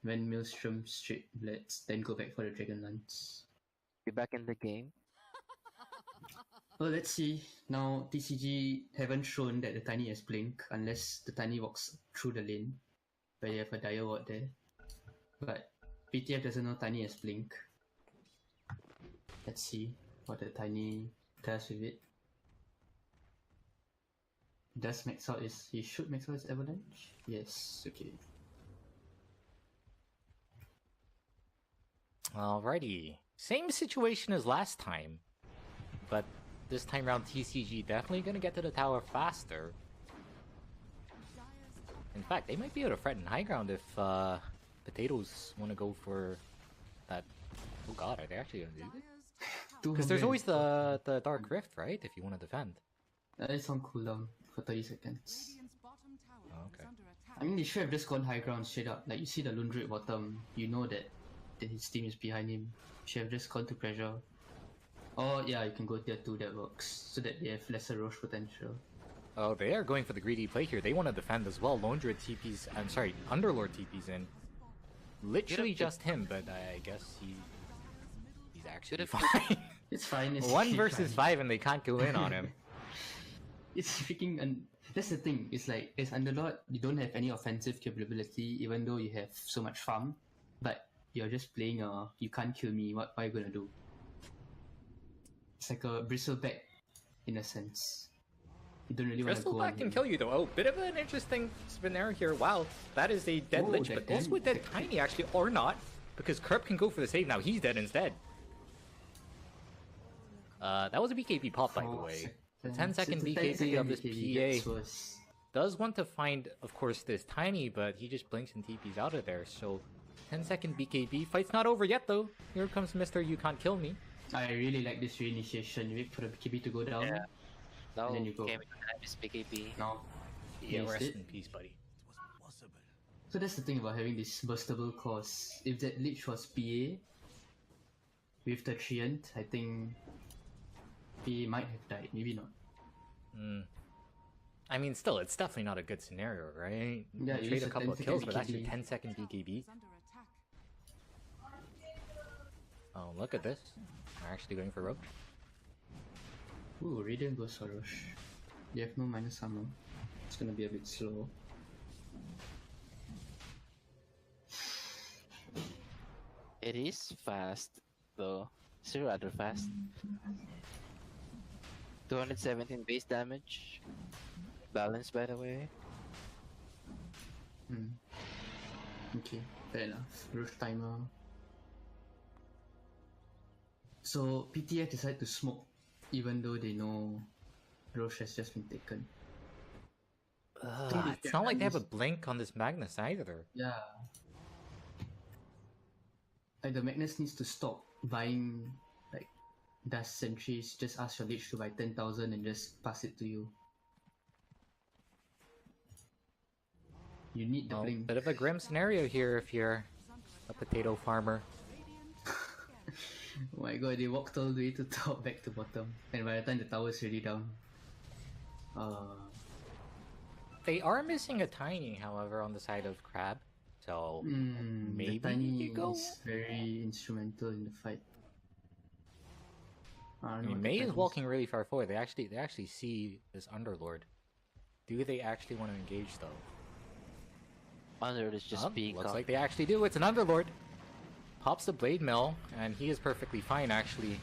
S2: went Maelstrom straight Vlads, then go back for the Dragon Lance.
S3: Be back in the game.
S2: Well, let's see. Now, TCG haven't shown that the Tiny has Blink unless the Tiny walks through the lane where you have a Dire Ward there. But PTF doesn't know Tiny has Blink. Let's see what the Tiny does with it. Does max out he should max out his Avalanche? Yes, okay.
S1: Alrighty. Same situation as last time, but this time around TCG definitely gonna get to the tower faster. In fact, they might be able to threaten high ground if Potatoes want to go for that. Oh god, are they actually gonna do this? Because there's always the Dark Rift, right? If you want to defend.
S2: It's on cooldown for 30 seconds.
S1: Oh, okay.
S2: I mean, they should have just gone high ground straight up. Like, you see the Lone Druid bottom, you know that his team is behind him. Should have just gone to pressure. Or, yeah, you can go tier 2, that works. So that they have lesser Roche potential.
S1: Oh, they are going for the greedy play here. They want to defend as well. Lone Druid TPs, I'm sorry, Underlord TPs in. Literally just him, but I guess he's actually fine.
S2: It's fine. It's
S1: 1
S2: actually
S1: versus
S2: fine.
S1: 5 and they can't go in on him.
S2: It's freaking. That's the thing. It's like as Underlord, you don't have any offensive capability, even though you have so much farm. But you're just playing. You can't kill me. What are you gonna do? It's like a bristleback, in a sense. You don't really want to go.
S1: Bristleback can kill you though. Oh, bit of an interesting scenario here. Wow, that is a dead Lich, but also a dead Tiny actually, or not, because Kerp can go for the save now. He's dead instead. That was a BKB pop, by the way. The 10-second BKB of this PA does want to find, of course, this Tiny, but he just blinks and TPs out of there. So, 10-second BKB. Fight's not over yet, though. Here comes Mr. You Can't Kill Me.
S2: I really like this reinitiation. You wait for the BKB to go down.
S3: Yeah. No,
S2: And then you go.
S3: came in this BKB.
S2: No.
S1: Yeah,
S2: Missed
S1: rest
S2: it.
S1: in peace, buddy.
S2: So that's the thing about having this burstable cores. If that Lich was PA with the Treant, I think he might have died. Maybe not.
S1: I mean, still, it's definitely not a good scenario, right?
S2: Yeah,
S1: You
S2: you
S1: trade
S2: use
S1: a
S2: a
S1: couple of
S2: 10-second
S1: kills, but actually
S2: BKB.
S1: 10-second BKB. Oh, look at this. They're actually going for Rogue.
S2: Ooh, Radiant goes for Rosh. They have no minus armor. It's gonna be a bit slow.
S3: It is fast, though. It's rather fast. 217 base damage. Balance, by the way.
S2: Okay, fair enough. Rosh timer. So PTF decide to smoke even though they know Rosh has just been taken.
S1: It's not like they have a blink on this Magnus either.
S2: Yeah. Like the Magnus needs to stop buying like dust sentries. Just ask your Lich to buy 10,000 and just pass it to you. You need the
S1: Well,
S2: blink.
S1: bit of a grim scenario here if you're a potato farmer.
S2: Oh my god, they walked all the way to top back to bottom. And by the time the tower is really down.
S1: They are missing a Tiny, however, on the side of Crab. So maybe
S2: the Tiny
S1: you go.
S2: is very instrumental in the fight.
S1: I mean, Mei is walking really far forward. They actually see this Underlord. Do they actually want to engage though?
S3: Under is just being
S1: looks
S3: caught.
S1: like they actually do. It's an Underlord. Pops the Blade Mill, and he is perfectly fine actually.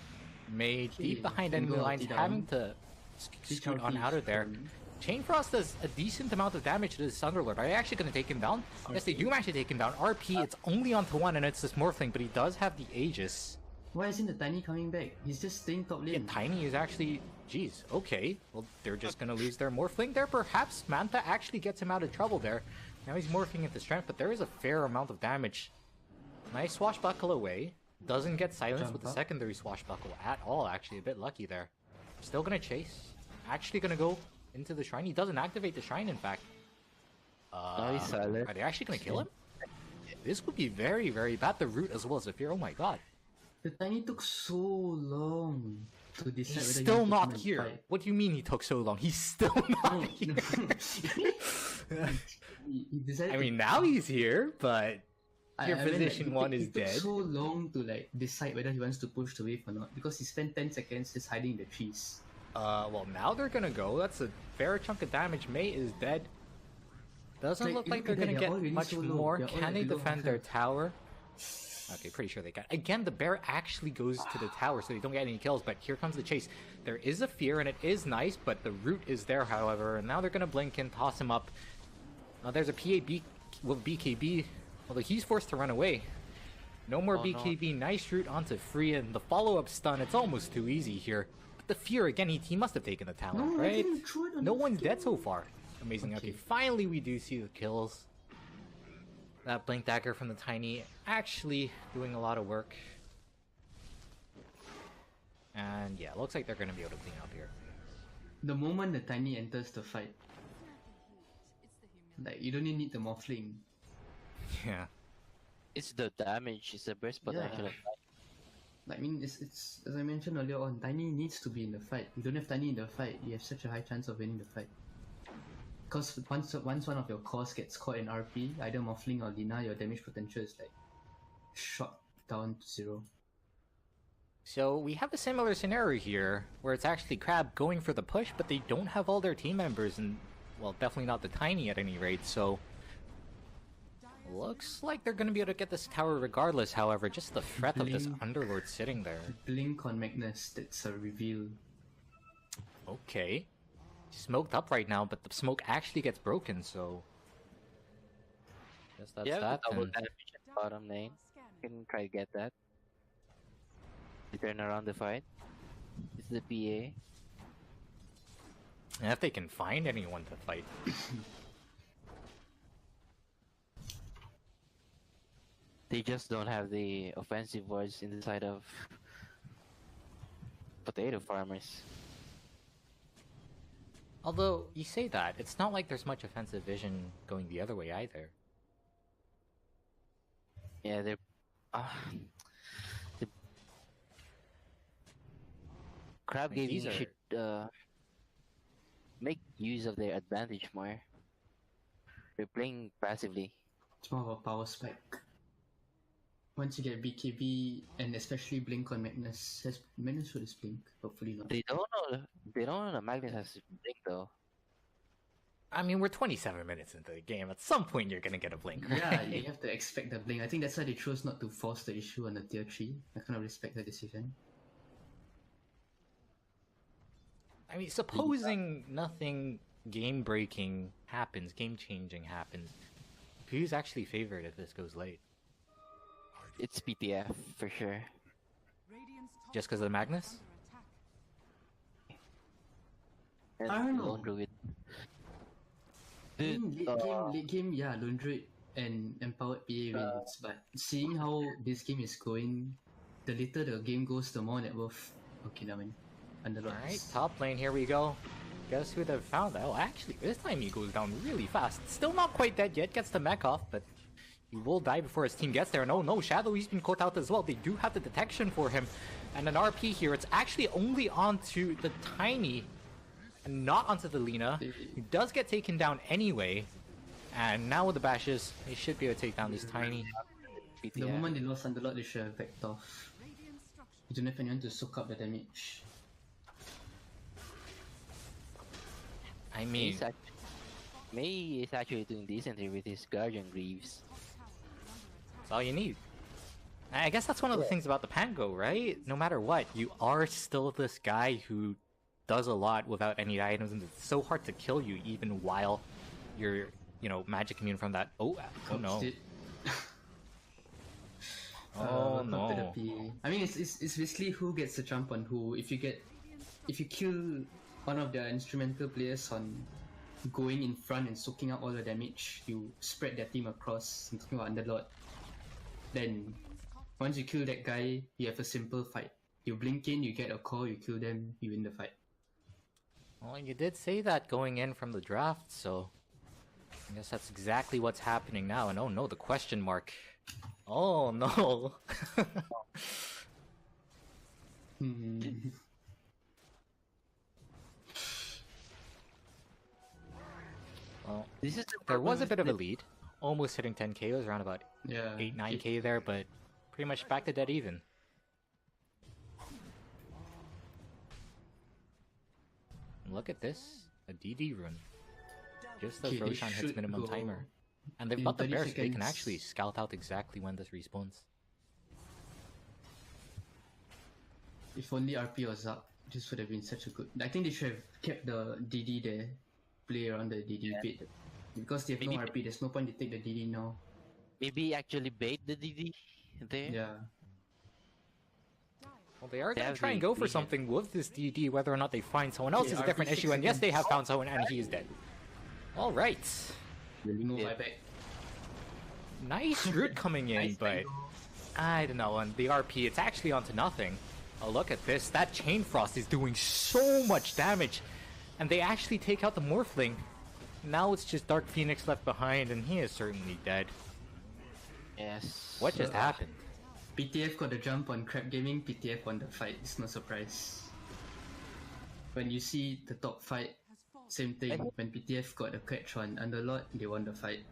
S1: Mei deep behind enemy lines, having to scoot on out of there. Chain Frost does a decent amount of damage to this Underlord. Are they actually going to take him down? Yes, they do actually take him down. RP, it's only onto 1, and it's this Morphling, but he does have the Aegis.
S2: Why isn't the Tiny coming back? He's just staying top lane.
S1: Yeah, Tiny is actually... Jeez, okay. Well, they're just going to lose their Morphling there. Perhaps Manta actually gets him out of trouble there. Now he's morphing into strength, but there is a fair amount of damage. Nice swashbuckle away. Doesn't get silenced with the secondary swashbuckle at all, actually. A bit lucky there. Still going to chase. Actually going to go into the shrine. He doesn't activate the shrine, in fact.
S3: No, he's silent.
S1: Are they actually going to kill him? This would be very, very bad. The root as well as the fear. Oh my god.
S2: The Tiny took so long to decide
S1: He's
S2: whether
S1: still
S2: he
S1: not
S2: wants to
S1: here.
S2: fight.
S1: What do you mean he took so long? He's still not here.
S2: He decided
S1: I
S2: to-
S1: mean, now he's here, but your
S2: I mean,
S1: position
S2: he
S1: 1
S2: took-
S1: is
S2: he took
S1: dead.
S2: so long to like decide whether he wants to push the wave or not because he spent 10 seconds just hiding in the trees.
S1: Well, now they're gonna go. That's a fair chunk of damage. Mei is dead. Doesn't
S2: Like,
S1: look like
S2: look
S1: they're
S2: at that,
S1: gonna
S2: they're all
S1: get
S2: really
S1: much
S2: so low.
S1: more.
S2: They're all
S1: Can they
S2: below
S1: defend
S2: half
S1: their
S2: health.
S1: tower? Okay, pretty sure they can. Again, the bear actually goes to the tower, so they don't get any kills, but here comes the chase. There is a fear, and it is nice, but the root is there, however, and now they're gonna blink and toss him up. There's a PAB with BKB, although he's forced to run away. No more
S3: Oh,
S1: BKB, nice root onto free, and the follow-up stun, it's almost too easy here. But the fear, again, he must have taken the talent,
S2: No, I
S1: right?
S2: didn't throw it on
S1: No
S2: the
S1: one's dead so
S2: floor.
S1: far. Amazing, okay,
S2: Okay.
S1: finally we do see the kills. That Blink Dagger from the Tiny actually doing a lot of work. And yeah, looks like they're going to be able to clean up here.
S2: The moment the Tiny enters the fight, like you don't even need the Morphling.
S1: Yeah.
S3: It's the damage, it's the burst potential.
S2: Yeah. Like, I mean, it's as I mentioned earlier on, Tiny needs to be in the fight. You don't have Tiny in the fight, you have such a high chance of winning the fight. because once one of your cores gets caught in RP, either Morphling or Lina, your damage potential is like shot down to 0.
S1: So we have a similar scenario here, where it's actually Crab going for the push, but they don't have all their team members, and well, definitely not the Tiny at any rate, so looks like they're gonna be able to get this tower regardless. However, just the threat of this Underlord sitting there.
S2: Blink on Magnus, that's a reveal.
S1: Okay. Smoked up right now, but the smoke actually gets broken, so guess that's
S3: Yeah,
S1: that
S3: double
S1: then.
S3: damage at bottom lane. You can try to get that. You turn around the fight. It's the PA.
S1: And if they can find anyone to fight.
S3: They just don't have the offensive wards in the side of potato farmers.
S1: Although, you say that, it's not like there's much offensive vision going the other way either.
S3: Yeah, they're. The Crab
S1: Like,
S3: Gaming
S1: these are-
S3: should make use of their advantage more. They're playing passively.
S2: It's more of a power spike. Once you get BKB and especially Blink on Magnus, Magnus should Blink, hopefully not.
S3: They don't know. They don't know that Magnus has blink though.
S1: I mean, we're 27 minutes into the game. At some point, you're gonna get a blink, right?
S2: Yeah, you have to expect the Blink. I think that's why they chose not to force the issue on the tier 3. I kind of respect the decision.
S1: I mean, supposing nothing game-breaking happens, game-changing happens, who's actually favored if this goes late?
S3: It's PTF for sure.
S1: Just because of the Magnus?
S3: And
S2: I don't know.
S3: Lone Druid. Dude,
S2: Late game, yeah, Lone Druid and Empowered PA wins. But seeing how this game is going, the later the game goes, the more net worth. Okay, now Underlords.
S1: Alright, top lane, here we go. Guess who they've found? Oh, actually, this time he goes down really fast. Still not quite dead yet, gets the mech off, but he will die before his team gets there. And oh no, Shadow, he's been caught out as well. They do have the detection for him. And an RP here, it's actually only onto the Tiny and not onto the Lina. He does get taken down anyway. And now with the bashes, they should be able to take down this Tiny.
S2: The moment they lost Underlord, they should have backed off. You don't have anyone to soak up the damage.
S1: I mean,
S3: Mei is actually doing decently with his Guardian Greaves.
S1: that's all you need. I guess that's one of the things about the Pango, right? No matter what, you are still this guy who does a lot without any items, and it's so hard to kill you even while you're, you know, magic immune from that. Oh no. Oh no.
S2: I mean, it's basically who gets the jump on who. If you kill one of the instrumental players on going in front and soaking up all the damage, you spread their team across. I'm talking about Underlord. Then once you kill that guy, you have a simple fight. You blink in, you get a call, you kill them, you win the fight.
S1: Well, you did say that going in from the draft, so I guess that's exactly what's happening now. And oh no, the question mark. Oh no. Well,
S3: This is
S1: there was a bit of a lead. Almost hitting 10k. It was around about
S2: Yeah.
S1: 8, 9k there, but pretty much back to dead even. And look at this. A DD rune. Just as
S2: Okay, they
S1: Roshan hits
S2: should
S1: minimum
S2: go
S1: timer. And they've
S2: in
S1: got the
S2: 30
S1: bears, they can
S2: seconds.
S1: actually scout out exactly when this respawns.
S2: If only RP was up, this would have been such a good. I think they should have kept the DD there, play around the DD bit. Because they have no
S3: Maybe-
S2: RP, there's no point to take the DD now.
S3: maybe actually bait the DD there.
S2: Yeah.
S1: Well, they are
S3: They
S1: going
S3: have
S1: to try and
S3: the
S1: go for
S3: lead.
S1: something with this DD. Whether or not they find someone else
S2: Okay,
S1: is a different
S2: RP
S1: issue. And yes, they have
S2: seconds.
S1: found someone, and he is dead. All right,
S2: Remove
S3: Yeah.
S2: my back.
S1: nice route coming in,
S2: Nice
S1: but I don't know. And the RP, it's actually onto nothing. Oh, look at this! That Chain Frost is doing so much damage, and they actually take out the Morphling. Now it's just Dark Phoenix left behind, and he is certainly dead.
S3: Yes.
S1: What just happened?
S2: PTF got the jump on Crab Gaming, PTF won the fight, it's no surprise. When you see the top fight, Same thing. When PTF got a catch on Underlord, they won the fight.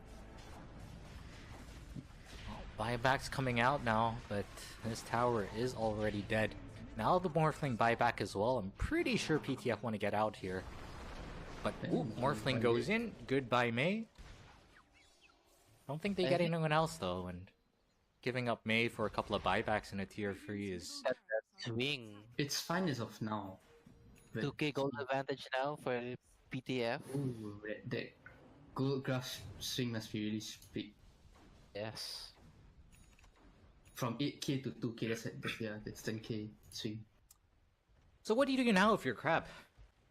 S1: Buyback's coming out now, but this tower is already dead. Now the Morphling buyback as well. I'm pretty sure PTF want to get out here. But ooh, Morphling goes in. Goodbye, Mei. I don't think they get anyone else though, and giving up Mei for a couple of buybacks in a tier 3 is...
S3: Swing.
S2: It's fine as of now.
S3: 2k gold advantage now for PTF.
S2: Ooh, that gold graph swing must be really big.
S3: Yes.
S2: From 8k to 2k, that's 10k swing.
S1: So what do you do now if you're Crab?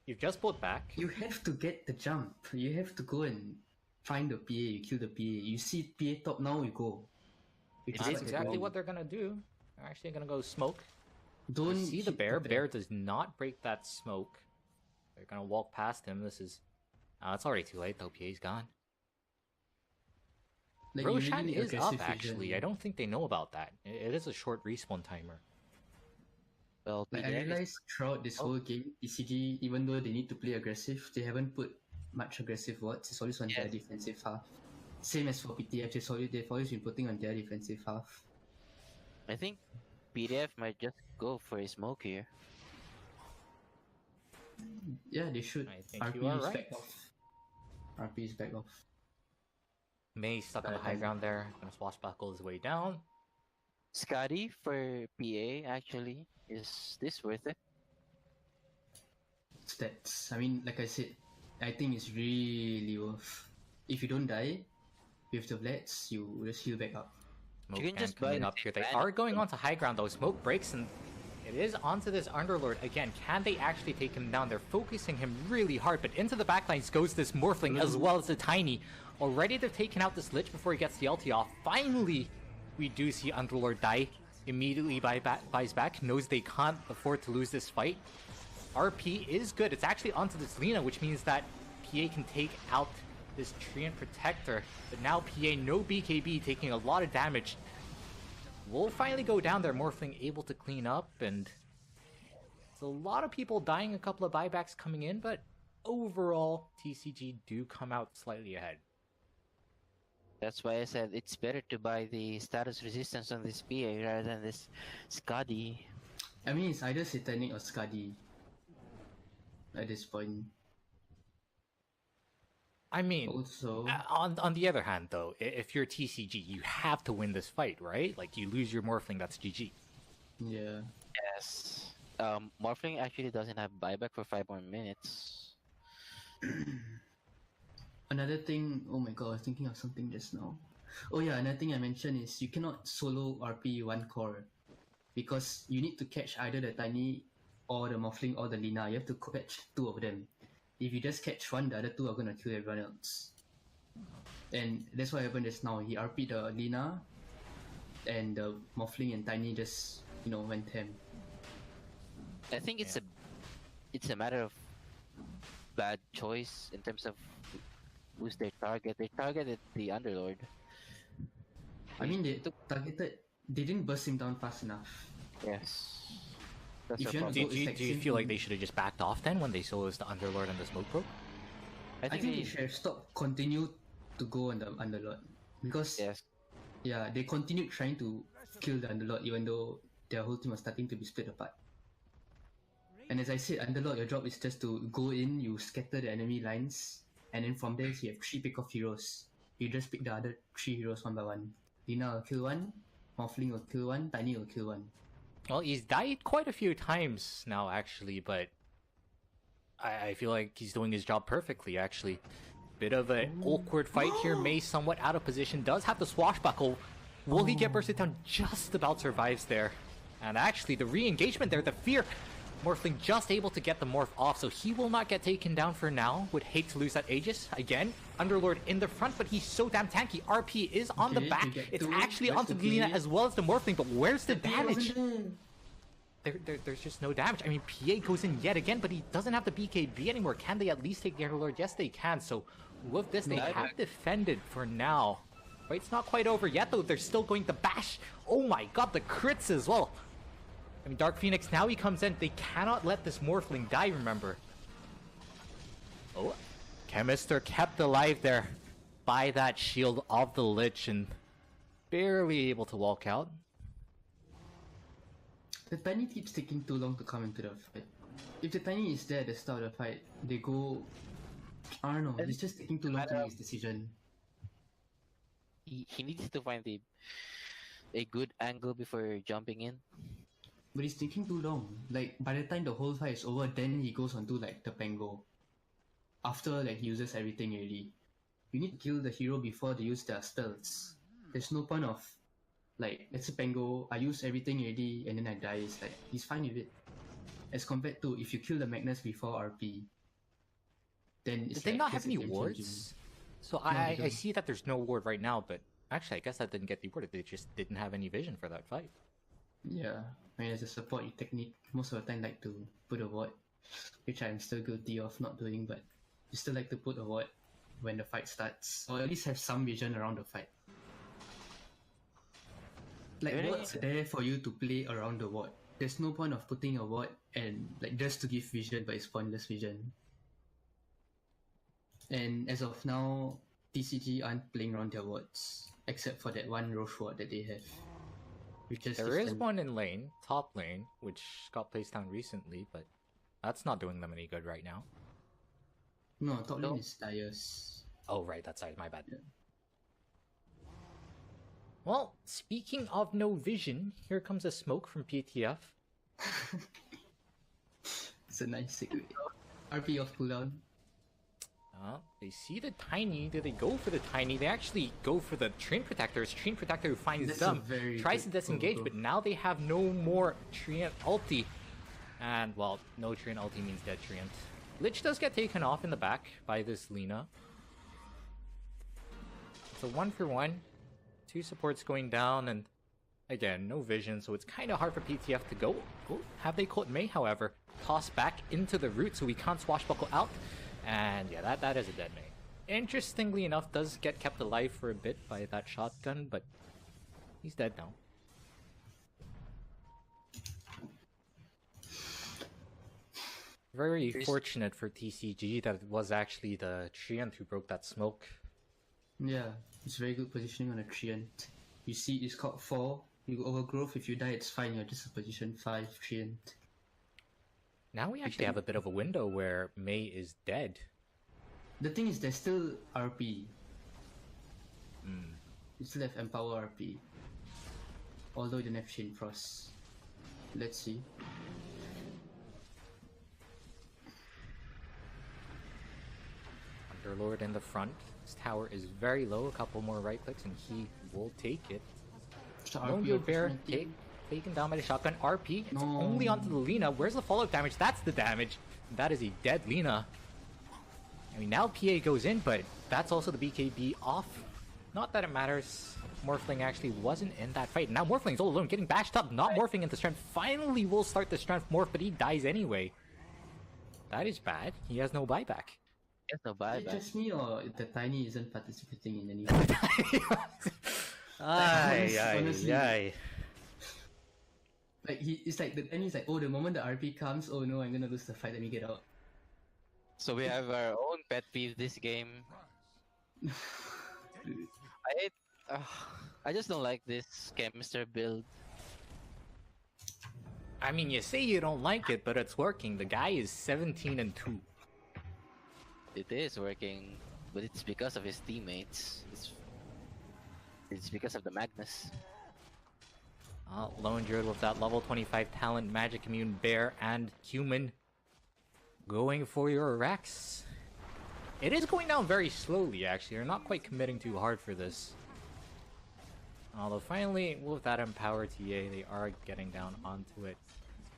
S1: You've just pulled back.
S2: You have to get the jump. You have to go and find the PA, you kill the PA. You see PA top now, you go.
S1: That's exactly what they're gonna do. They're actually gonna go smoke.
S2: Don't
S1: see the bear. Bear does not break that smoke. They're gonna walk past him. This is... it's already too late though. PA's gone.
S2: Like,
S1: Roshan
S2: really
S1: is up,
S2: vision.
S1: actually. I don't think they know about that. It is a short respawn timer.
S3: Well,
S2: Like, I realized throughout this whole game, ECG, even though they need to play aggressive, they haven't put much aggressive words. It's always on their defensive half. Same as for PTF, they've always been putting on their defensive half.
S3: I think PTF might just go for a smoke here.
S2: Yeah, they should.
S1: I think
S2: RP
S1: you are
S2: is
S1: right.
S2: back off. RP is back off.
S1: Mei stuck on the high ground there. Gonna swashbuckle his way down.
S3: Scotty for PA actually. Is this worth it?
S2: Stats. I mean, like I said, I think it's really worth. If you don't die with the Blitz, you just heal back up.
S1: Smoke
S3: You can just
S1: coming
S3: buy
S1: up here. They
S3: advantage.
S1: are going onto high ground though. Smoke breaks and it is onto this Underlord again. Can they actually take him down? They're focusing him really hard, but into the backlines goes this Morphling as well as the Tiny. Already they've taken out this Lich before he gets the ulti off. Finally, we do see Underlord die. Immediately buys back, knows they can't afford to lose this fight. RP is good. It's actually onto this Lina, which means that PA can take out this Treant Protector. But now PA, no BKB, taking a lot of damage. Will finally go down there, Morphling able to clean up, and it's a lot of people dying, a couple of buybacks coming in, but overall, TCG do come out slightly ahead.
S3: That's why I said it's better to buy the status resistance on this PA rather than this Scotty.
S2: I mean, it's either Satanic or Skadi at this point.
S1: I mean,
S2: Also,
S1: on the other hand, though, if you're TCG, you have to win this fight, right? Like, you lose your Morphling, that's GG.
S2: yeah.
S3: Yes. Morphling actually doesn't have buyback for 5 more minutes.
S2: Another thing, oh my god, I was thinking of something just now. Oh yeah, another thing I mentioned is you cannot solo RP one core. Because you need to catch either the Tiny or the Morphling or the Lina. You have to catch two of them. If you just catch one, the other two are gonna kill everyone else. And that's what happened just now. He RP'd the Lina and the Morphling and Tiny just, went ham.
S3: I think it's a matter of bad choice in terms of who's their target. They targeted the Underlord.
S2: I mean, they didn't burst him down fast enough.
S3: Yes. That's
S2: If
S3: their
S2: you want
S3: problem.
S2: to
S1: Do you feel like they should have just backed off then when they solos the Underlord and the Smoke Broke?
S3: I
S2: I think they should have stopped, continue to go on the Underlord. Because,
S3: yes.
S2: yeah, they continued trying to kill the Underlord even though their whole team was starting to be split apart. And as I said, Underlord, your job is just to go in, you scatter the enemy lines, and then from there you have 3 pick-off heroes. You just pick the other 3 heroes one by one. Lina will kill one, Morphling will kill one, Tiny will kill one.
S1: Well, he's died quite a few times now, actually, but I feel like he's doing his job perfectly, actually. Bit of an awkward fight here. Mei somewhat out of position, does have the swashbuckle. Will he get bursted down? Just about survives there. And actually, the re-engagement there, the fear. Morphling just able to get the morph off, so he will not get taken down for now. Would hate to lose that Aegis. Again, Underlord in the front, but he's so damn tanky. RP is on the back. It's actually onto Lina as well as the Morphling, but where's the damage? There's just no damage. I mean, PA goes in yet again, but he doesn't have the BKB anymore. Can they at least take the Underlord? Yes, they can. So with this, they have defended for now. Fight's not quite over yet, though. They're still going to bash. Oh my god, the crits as well. I mean, Dark Phoenix, now he comes in. They cannot let this Morphling die, remember. Oh, Chemister kept alive there by that shield of the Lich and barely able to walk out.
S2: The Tiny keeps taking too long to come into the fight. If the Tiny is there at the start of the fight, they go... I don't know, he's just taking too long to make his decision.
S3: He needs to find a good angle before jumping in.
S2: But he's taking too long. Like, by the time the whole fight is over, then he goes on to, like, the Pango. After, like, he uses everything already. You need to kill the hero before they use their spells. There's no point of, like, let's say Pango, I use everything already and then I die. It's like, he's fine with it. As compared to if you kill the Magnus before RP, then it's
S1: Did they
S2: like,
S1: not have
S2: it's
S1: any
S2: game-changing.
S1: wards? So
S2: they
S1: I
S2: don't.
S1: see that there's no ward right now, but actually I guess that didn't get rewarded. They just didn't have any vision for that fight.
S2: Yeah, I mean, as a support, you technique most of the time like to put a ward, which I'm still guilty of not doing, but you still like to put a ward when the fight starts, or at least have some vision around the fight. Like,
S3: Really?
S2: what's there for you to play around the ward? There's no point of putting a ward and like just to give vision, but it's pointless vision. And as of now, TCG aren't playing around their wards, except for that one Roche ward that they have. Which just
S1: There
S2: gives
S1: is
S2: them-
S1: one in lane, top lane, which got placed down recently, but that's not doing them any good right now.
S2: No, top lane
S3: No.
S2: is Dias.
S1: Oh right, that's right, my bad.
S2: Yeah.
S1: Well, speaking of no vision, here comes a smoke from PTF.
S2: It's a nice segue. RP off cooldown.
S1: They see the Tiny. Do they go for the Tiny? They actually go for the Train Protector. It's Train Protector who finds
S2: That's a
S1: them.
S2: very
S1: Tries to
S2: good
S1: disengage,
S2: combo.
S1: but now they have no more Treant ulti. And, well, no Treant ulti means dead Treant. Lich does get taken off in the back by this Lina. It's a 1-for-1. Two supports going down, and again, no vision, so it's kind of hard for PTF to go. Oh, have they caught May, however? Toss back into the root so we can't swashbuckle out. And yeah, that is a dead May. Interestingly enough, does get kept alive for a bit by that shotgun, but he's dead now. Very fortunate for TCG that it was actually the Treant who broke that smoke.
S2: Yeah, it's very good positioning on a Treant. You see, it's called 4. You go overgrowth, if you die, it's fine. You're just a position 5 Treant.
S1: Now we actually have a bit of a window where May is dead.
S2: The thing is, there's still RP. You still have Empower RP. Although you don't have Chain Frost. Let's see.
S1: Underlord in the front. His tower is very low. A couple more right clicks and he will take it.
S2: So
S1: Lone
S2: RP
S1: Bear
S2: opportunity.
S1: taken down by the shotgun. RP, it's
S2: No.
S1: only onto the Lina. Where's the follow-up damage? That's the damage. That is a dead Lina. I mean, now PA goes in, but that's also the BKB off. Not that it matters. Morphling actually wasn't in that fight. Now Morphling's all alone, getting bashed up, not morphing into strength. Finally will start the strength morph, but he dies anyway. That is bad. He has no buyback.
S3: There's no
S2: Is it
S3: buyback.
S2: just me or the Tiny isn't participating in anything? Honestly. Like, it's like the Tiny's like, oh, the moment the RP comes, oh no, I'm gonna lose the fight, let me get out.
S3: So we have our own pet peeve this game. I just don't like this chemistry build.
S1: I mean, you say you don't like it, but it's working. The guy is 17-2.
S3: It is working, but it's because of his teammates. It's because of the Magnus.
S1: Lone Druid with that level 25 talent, Magic Immune Bear, and Human going for your Rex. It is going down very slowly, actually. You're not quite committing too hard for this. Although finally, with that Empower TA, they are getting down onto it.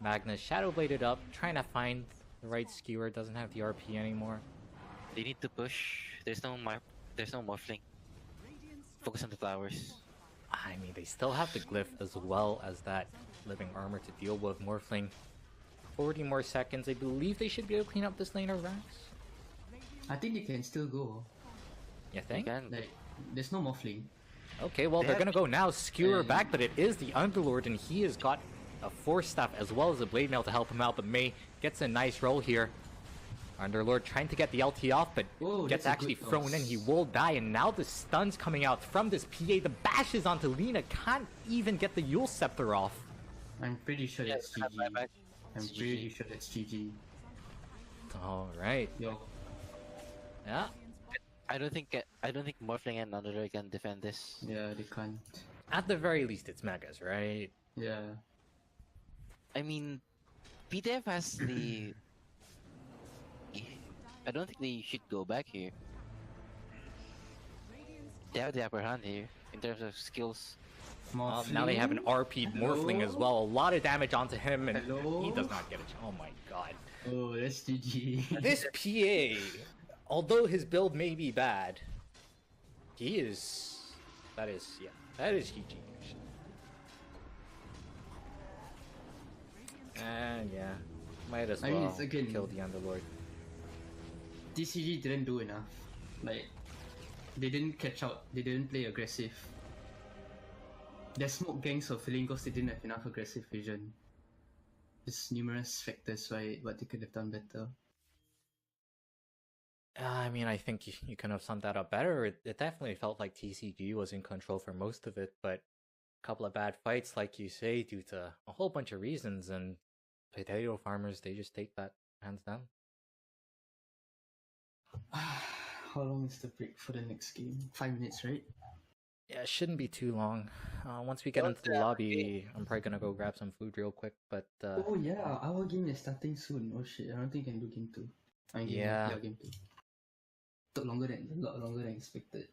S1: Magnus Shadowbladed up, trying to find the right skewer. Doesn't have the RP anymore.
S3: They need to push. There's no morphling. Focus on the flowers.
S1: I mean, they still have the glyph as well as that living armor to deal with. Morphling, 40 more seconds. I believe they should be able to clean up this laner Rax.
S2: I think they can still go.
S1: You
S3: They
S1: think?
S3: can.
S2: Like, there's no Morphling.
S1: Okay, well,
S3: They
S1: they're
S3: have-
S1: gonna go now, skewer back, but it is the Underlord, and he has got a Force Staff as well as a Blade Mail to help him out, but May gets a nice roll here. Underlord trying to get the LT off, but
S2: Whoa,
S1: gets
S2: that's a
S1: actually
S2: good
S1: thrown in.
S2: toss.
S1: He will die, and now the stun's coming out from this PA. The bashes onto Lina. Can't even get the Yule Scepter off.
S2: I'm pretty sure that's
S3: Yeah,
S2: GG.
S3: buyback.
S2: I'm
S3: It's
S2: pretty
S3: GG.
S2: sure that's GG.
S1: Alright.
S2: Yo,
S1: Yeah.
S3: I don't think Morphling and Underlord can defend this.
S2: yeah, they can't.
S1: At the very least, it's Megas, right?
S2: Yeah.
S3: I mean, PTF has the. I don't think they should go back here. They have the upper hand here in terms of skills.
S1: Now they have an RP'd Morphling as well. A lot of damage onto him, and
S2: Hello?
S1: he does not get it. Oh my god.
S2: Oh, that's GG.
S1: This PA, although his build may be bad, he is... That is GG. And yeah, might as
S2: I mean,
S1: well
S2: it's again-
S1: kill the Underlord.
S2: TCG didn't do enough. Like, they didn't catch out. They didn't play aggressive. Their smoke gangs were failing because they didn't have enough aggressive vision. There's numerous factors why what they could have done better.
S1: I mean, I think you can have summed that up better. It definitely felt like TCG was in control for most of it, but a couple of bad fights, like you say, due to a whole bunch of reasons, and potato farmers, they just take that hands down.
S2: How long is the break for the next game? 5 minutes, right?
S1: Yeah, it shouldn't be too long. Once we get
S3: Well,
S1: into the lobby, I'm probably gonna go grab some food real quick, but
S2: Oh yeah, our game is starting soon. Oh shit, I don't think I can do game 2. I mean,
S1: Yeah.
S2: game 2. Took a lot longer than expected.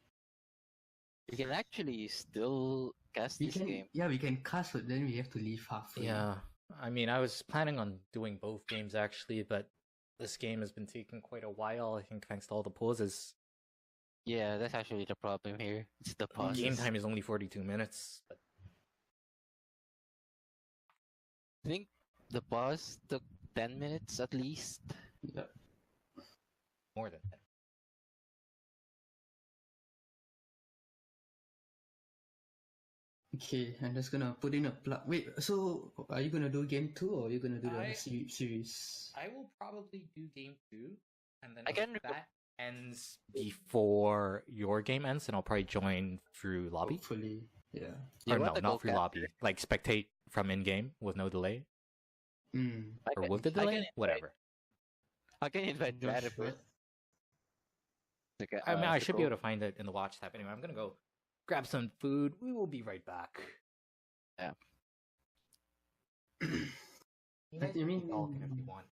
S3: You can actually still cast
S2: We
S3: this
S2: can,
S3: game.
S2: yeah, we can cast, but then we have to leave halfway.
S1: yeah, I mean, I was planning on doing both games actually, but this game has been taking quite a while. I think thanks to all the pauses.
S3: Yeah, that's actually the problem here. It's the pause.
S1: Game time is only 42 minutes, but
S3: I think the pause took 10 minutes at least.
S2: Yep.
S1: more than that.
S2: Okay, I'm just gonna put in a plug. Wait, so are you gonna do game 2 or are you gonna do the
S1: I-
S2: series?
S1: I will probably do game 2, and then
S3: I
S1: if
S3: can record-
S1: that ends before your game ends, then I'll probably join through lobby.
S2: Hopefully, yeah.
S3: You
S1: Or no,
S3: want to go
S1: not through
S3: capture?
S1: lobby. Like spectate from in-game with no delay.
S2: Mm.
S1: Or with the
S3: I can
S1: delay?
S3: invite-
S1: Whatever.
S3: I can invite
S2: Not
S3: Platypus.
S2: sure.
S3: Okay,
S1: I mean, I
S3: so
S1: should be
S3: go.
S1: able to find it in the watch tab. Anyway, I'm gonna go grab some food. We will be right back.
S3: Yeah.
S1: You guys
S2: I
S1: can
S2: mean-
S1: keep talking if you want.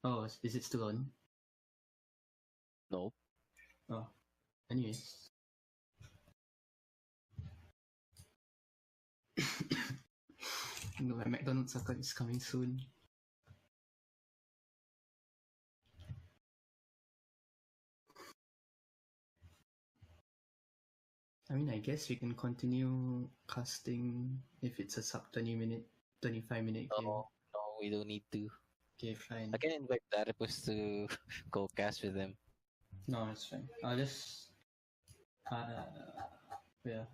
S2: Oh, is it still on?
S3: No.
S2: Oh, anyways. No, my McDonald's account is coming soon. I mean, I guess we can continue casting if it's a sub 25-minute game.
S3: No, we don't need to.
S2: Okay, fine.
S3: I can invite Platypus to go cast with them.
S2: No, it's fine. I'll just. Yeah.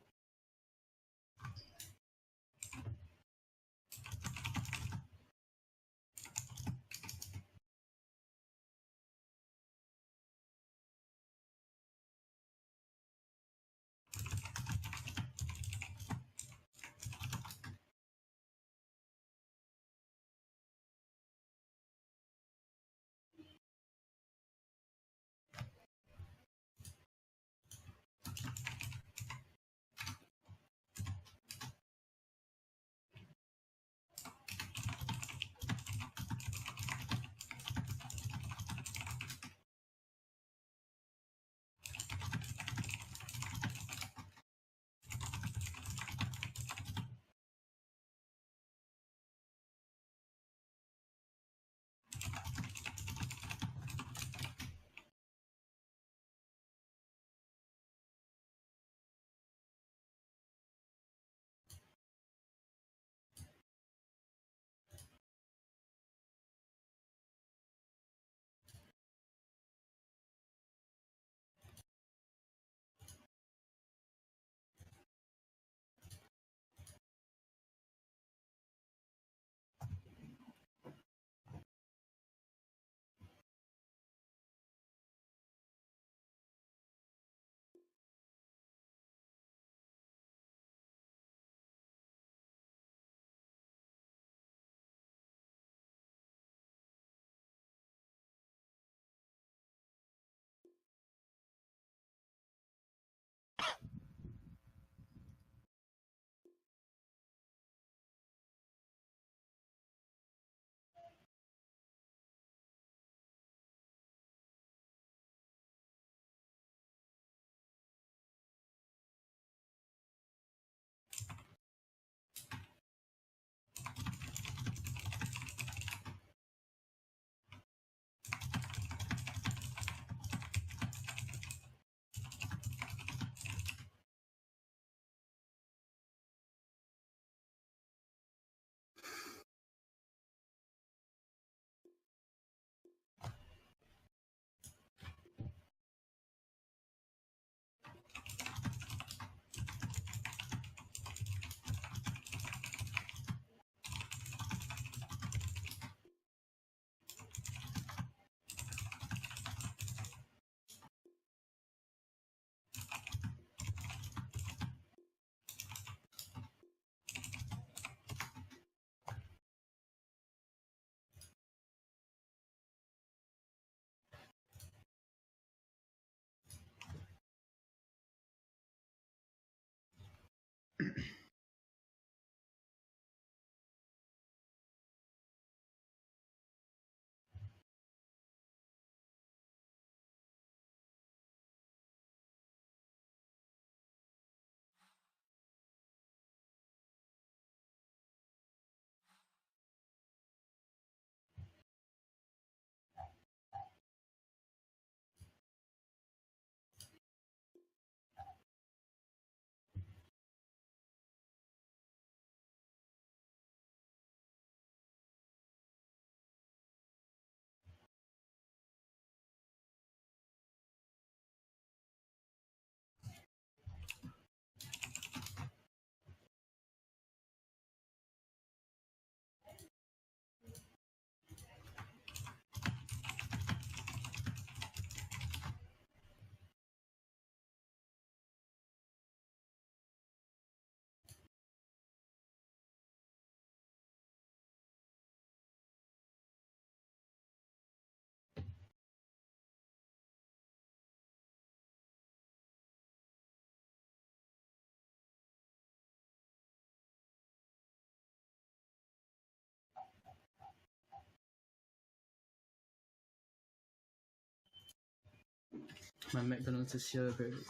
S2: My McDonald's is here, very good.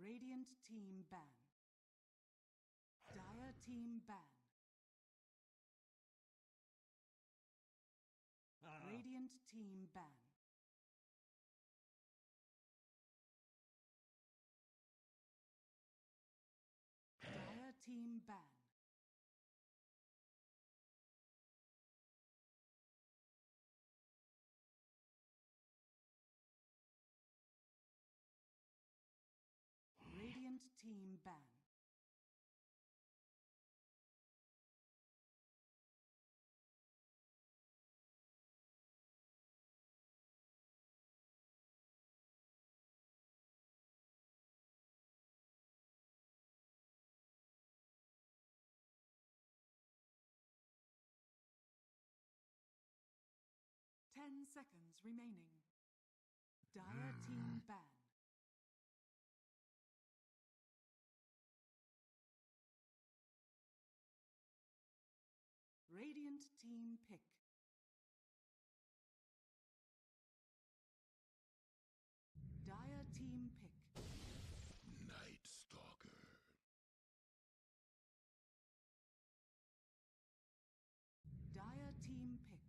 S4: Radiant team ban. Dire team ban. Radiant team ban. Dire team ban. Radiant team ban. Ten seconds remaining. Dire team ban. Radiant team pick. Dire team pick.
S5: Night Stalker.
S4: Dire team pick.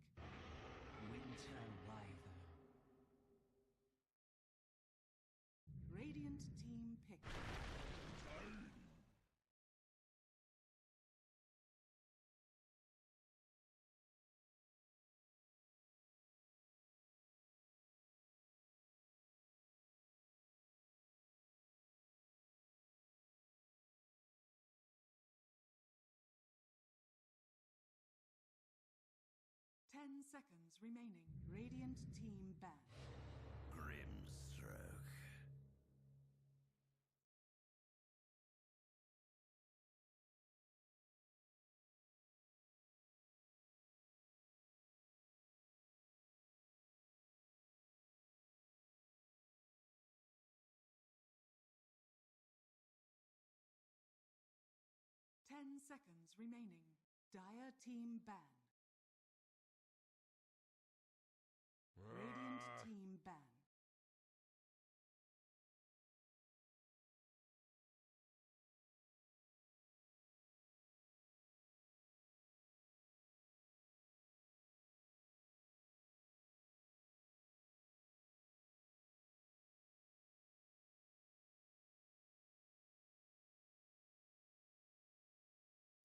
S6: Winter Wyvern.
S4: Radiant team pick. 10 seconds remaining. Radiant team ban.
S5: Grimstroke.
S4: Ten seconds remaining. Dire team ban. Radiant team ban.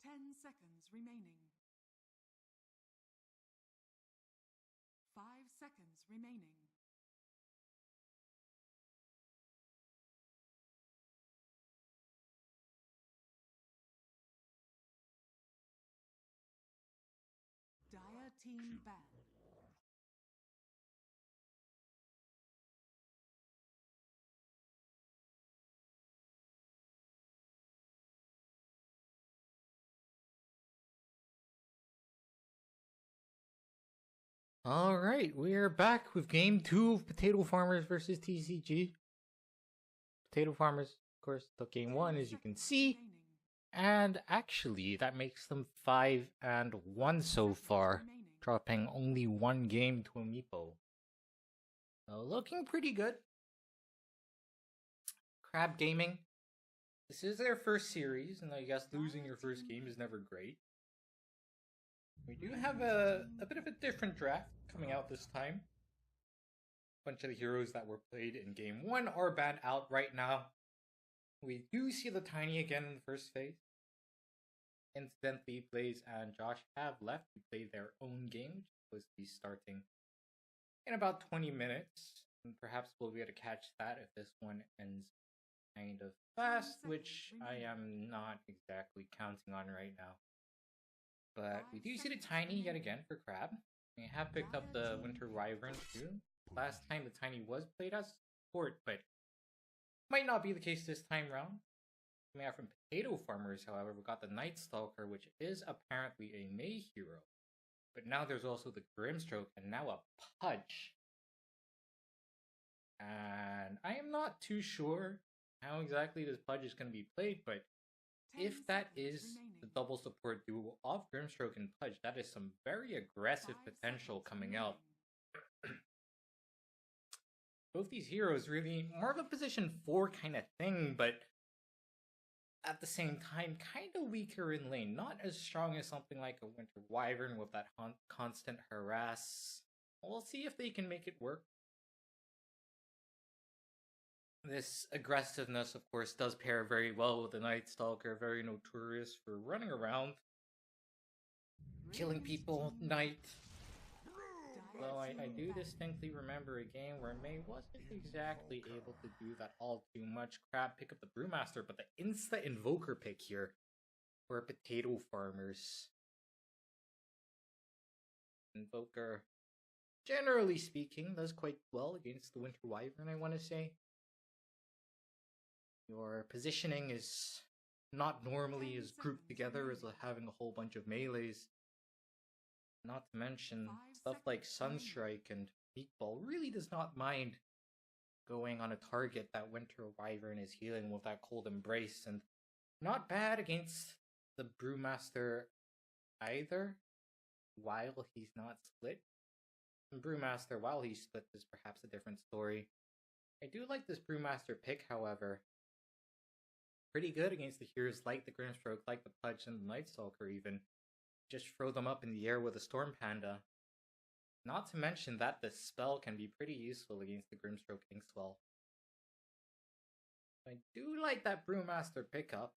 S4: Ten seconds remaining. 5 seconds remaining. Dire team ban.
S1: All right, we are back with game 2 of Potato Farmers versus TCG. Potato Farmers, of course, took game 1, as you can see, and actually that makes them 5-1 so far, dropping only 1 game to a Meepo. Looking pretty good. Crab Gaming. This is their first series, and I guess losing your first game is never great. We do have a bit of a different draft coming out this time. A bunch of the heroes that were played in game 1 are banned out right now. We do see the Tiny again in the first phase. Incidentally, Blaze and Josh have left to play their own game, which is supposed to be starting in about 20 minutes. And perhaps we'll be able to catch that if this one ends kind of fast, which I am not exactly counting on right now. But we do see the Tiny yet again for Crab. We have picked up the Winter Wyvern too. Last time the Tiny was played as support, but might not be the case this time round. Coming out from Potato Farmers, however, we got the Night Stalker, which is apparently a May hero. But now there's also the Grimstroke and now a Pudge. And I am not too sure how exactly this Pudge is going to be played, but if that is the double support duo of Grimstroke and Pudge, that is some very aggressive potential coming out. Both these heroes really more of a position 4 kind of thing, but at the same time kind of weaker in lane. Not as strong as something like a Winter Wyvern with that constant harass. We'll see if they can make it work. This aggressiveness, of course, does pair very well with the Night Stalker, very notorious for running around, killing people at night. Though I do distinctly remember a game where May wasn't exactly able to do that all too much. Crab pick up the Brewmaster, but the Insta Invoker pick here for Potato Farmers. Invoker, generally speaking, does quite well against the Winter Wyvern, I want to say. Your positioning is not normally as grouped together as having a whole bunch of melees. Not to mention, stuff like Sunstrike and Meatball really does not mind going on a target that Winter Wyvern is healing with that Cold Embrace, and not bad against the Brewmaster either. while he's not split. And Brewmaster, while he's split, is perhaps a different story. I do like this Brewmaster pick, however. Pretty good against the heroes like the Grimstroke, like the Pudge, and the Nightstalker even. Just throw them up in the air with a Storm Panda. Not to mention that the spell can be pretty useful against the Grimstroke Inkswell. I do like that Brewmaster pickup.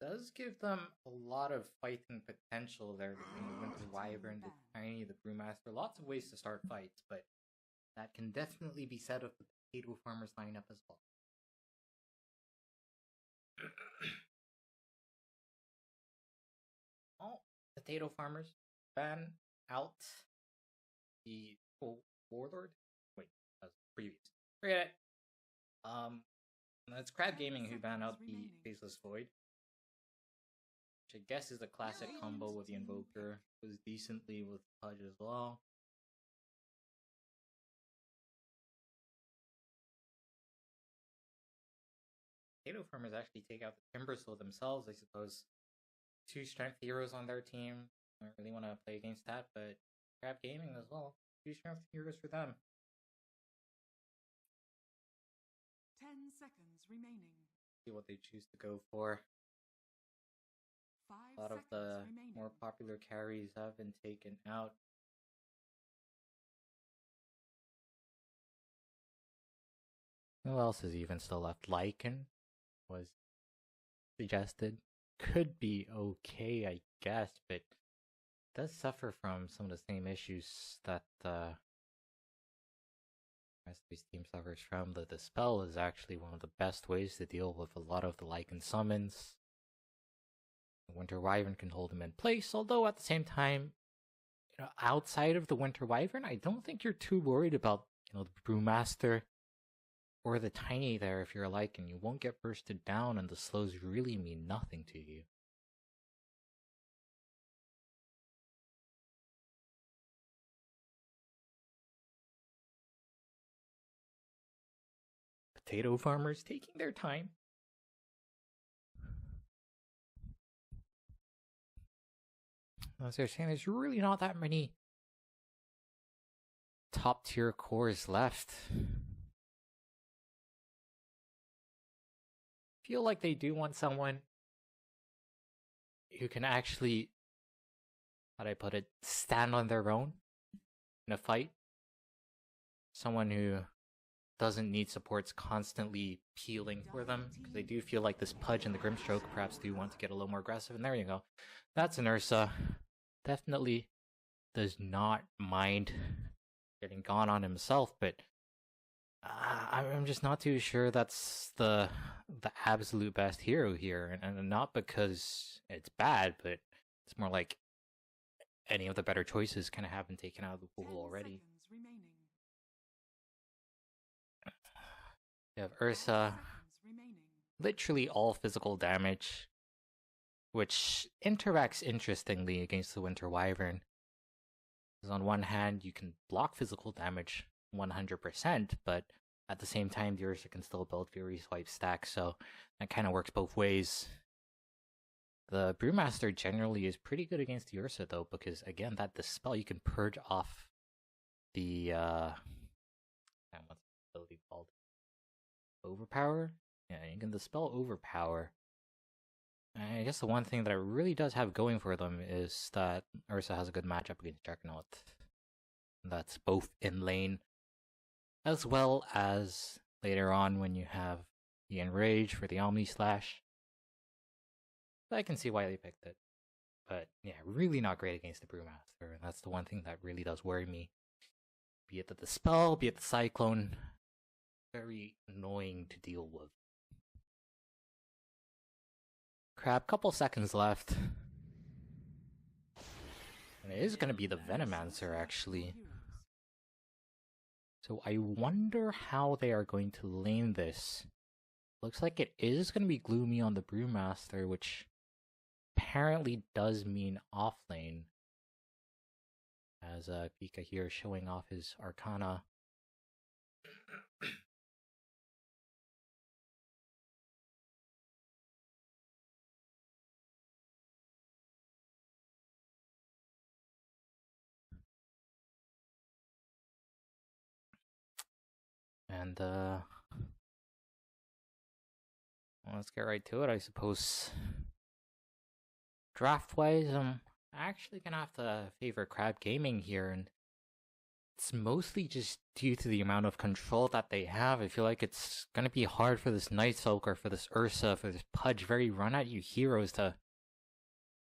S1: Does give them a lot of fighting potential there between the Winter Wyvern, the Tiny, the Brewmaster. Lots of ways to start fights, but that can definitely be said of the Potato Farmers lineup as well. Oh, Potato Farmers ban out the Warlord. Wait, that's previous. Forget it. That's Crab Gaming who banned out the Faceless Void, which I guess is a classic combo with the Invoker. Was decently with Pudge as well. Potato Farmers actually take out the Timbersaw themselves, I suppose. 2 strength heroes on their team. I don't really want to play against that, but Crab Gaming as well. 2 strength heroes for them.
S4: 10 seconds remaining.
S1: See what they choose to go for.
S4: 5
S1: A lot of
S4: seconds
S1: the
S4: remaining.
S1: more popular carries have been taken out. Who else is even still left? Lycan was suggested. Could be okay, I guess, but does suffer from some of the same issues that the rest of these team suffers from. The spell is actually one of the best ways to deal with a lot of the Lycan summons. The Winter Wyvern can hold them in place, although at the same time, outside of the Winter Wyvern, I don't think you're too worried about the Brewmaster or the Tiny there if you're a Lycan. You won't get bursted down, and the slows really mean nothing to you. Potato Farmers taking their time. As they're saying, there's really not that many top tier cores left. Feel like they do want someone who can actually, how do I put it, stand on their own in a fight. Someone who doesn't need supports constantly peeling for them, because they do feel like this Pudge and the Grimstroke perhaps do want to get a little more aggressive. And there you go. That's an Ursa. Definitely does not mind getting gone on himself, but I'm just not too sure that's the absolute best hero here, and not because it's bad, but it's more like any of the better choices kind of have been taken out of the pool already. You have Ursa, literally all physical damage, which interacts interestingly against the Winter Wyvern. Because on one hand, you can block physical damage 100%, but at the same time, the Ursa can still build Fury Swipe stacks, so that kind of works both ways. The Brewmaster generally is pretty good against the Ursa, though, because again, that Dispel, you can purge off the what's the ability called? Overpower? Yeah, you can Dispel Overpower. And I guess the one thing that it really does have going for them is that Ursa has a good matchup against Juggernaut. That's both in lane, as well as later on when you have the Enrage for the Omni Slash. I can see why they picked it. But yeah, really not great against the Brewmaster, and that's the one thing that really does worry me. Be it the Dispel, be it the Cyclone. Very annoying to deal with. Crap, couple seconds left. And it is going to be the Venomancer, actually. So I wonder how they are going to lane this. Looks like it is going to be Gloomy on the Brewmaster, which apparently does mean offlane. As Pika here showing off his Arcana. And well, let's get right to it, I suppose. Draft-wise, I'm actually gonna have to favor Crab Gaming here, and it's mostly just due to the amount of control that they have. I feel like it's gonna be hard for this Night Stalker, for this Ursa, for this Pudge, very run-at-you heroes to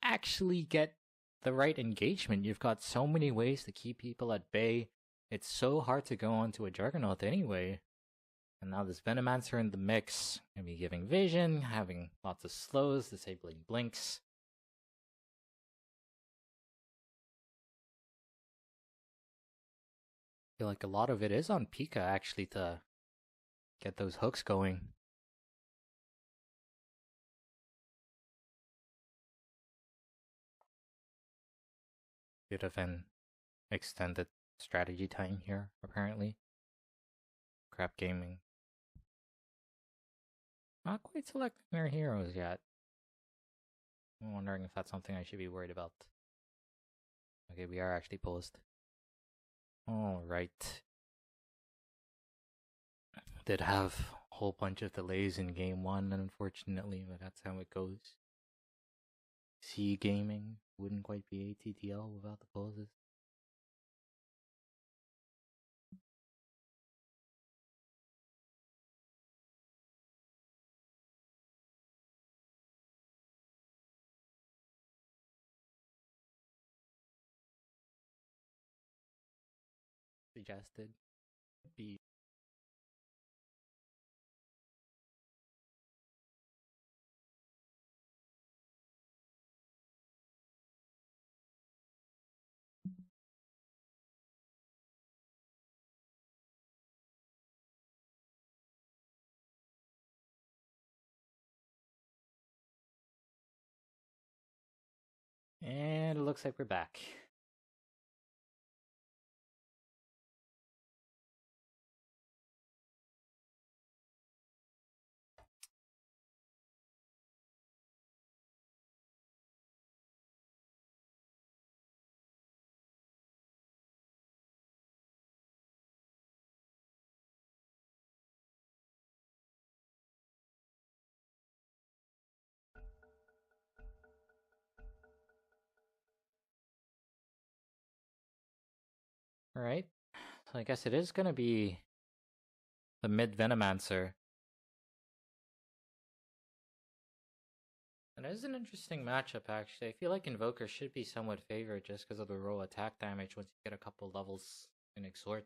S1: actually get the right engagement. You've got so many ways to keep people at bay. It's so hard to go onto a Juggernaut anyway. And now this Venomancer in the mix, gonna be giving vision, having lots of slows, disabling blinks. I feel like a lot of it is on Pika actually to get those hooks going. Bit of an extended strategy time here, apparently. Crap Gaming. Not quite selecting their heroes yet. I'm wondering if that's something I should be worried about. Okay, we are actually paused. Alright. Did have a whole bunch of delays in game 1, unfortunately, but that's how it goes. C Gaming wouldn't quite be ATDL without the pauses. Suggested be and it looks like we're back. Alright, so I guess it is gonna be the mid Venomancer. And it is an interesting matchup, actually. I feel like Invoker should be somewhat favored just because of the raw attack damage once you get a couple levels in Exhort.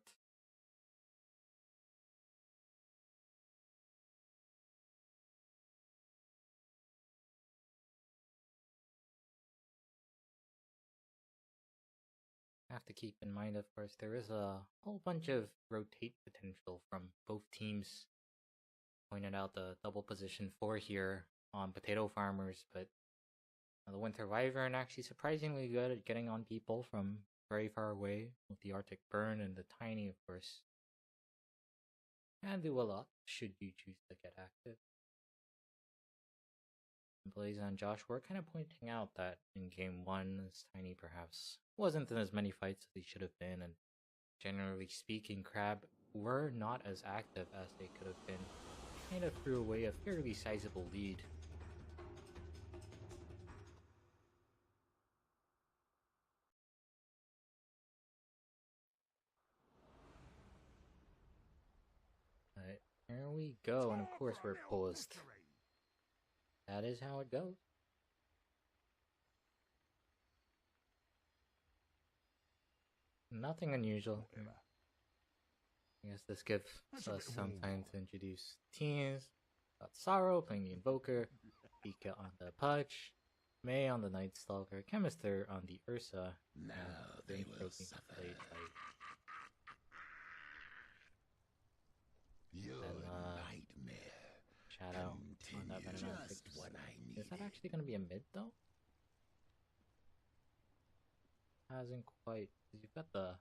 S1: Have to keep in mind, of course, there is a whole bunch of rotate potential from both teams. Pointed out the double position 4 here on Potato Farmers, but the Winter Wyvern actually surprisingly good at getting on people from very far away with the Arctic Burn, and the Tiny, of course, can do a lot should you choose to get active. Blaze and Josh were kind of pointing out that in game 1, this Tiny perhaps wasn't in as many fights as he should have been, and generally speaking, Crab were not as active as they could have been. Kind of threw away a fairly sizable lead. Alright, here we go, and of course we're paused. That is how it goes. Nothing unusual. I guess this gives us some time to introduce teams. Got Sorrow playing the Invoker, Pika on the Pudge, May on the Night Stalker, Chemister on the Ursa,
S5: Now
S1: and
S5: they will
S1: Protein
S5: suffer.
S1: played by
S5: Your nightmare.
S1: Shadow on that
S5: Continue.
S1: Venom.
S5: Just what I
S1: Is that
S5: needed.
S1: actually going to be a mid though? Hasn't quite. Because you've got the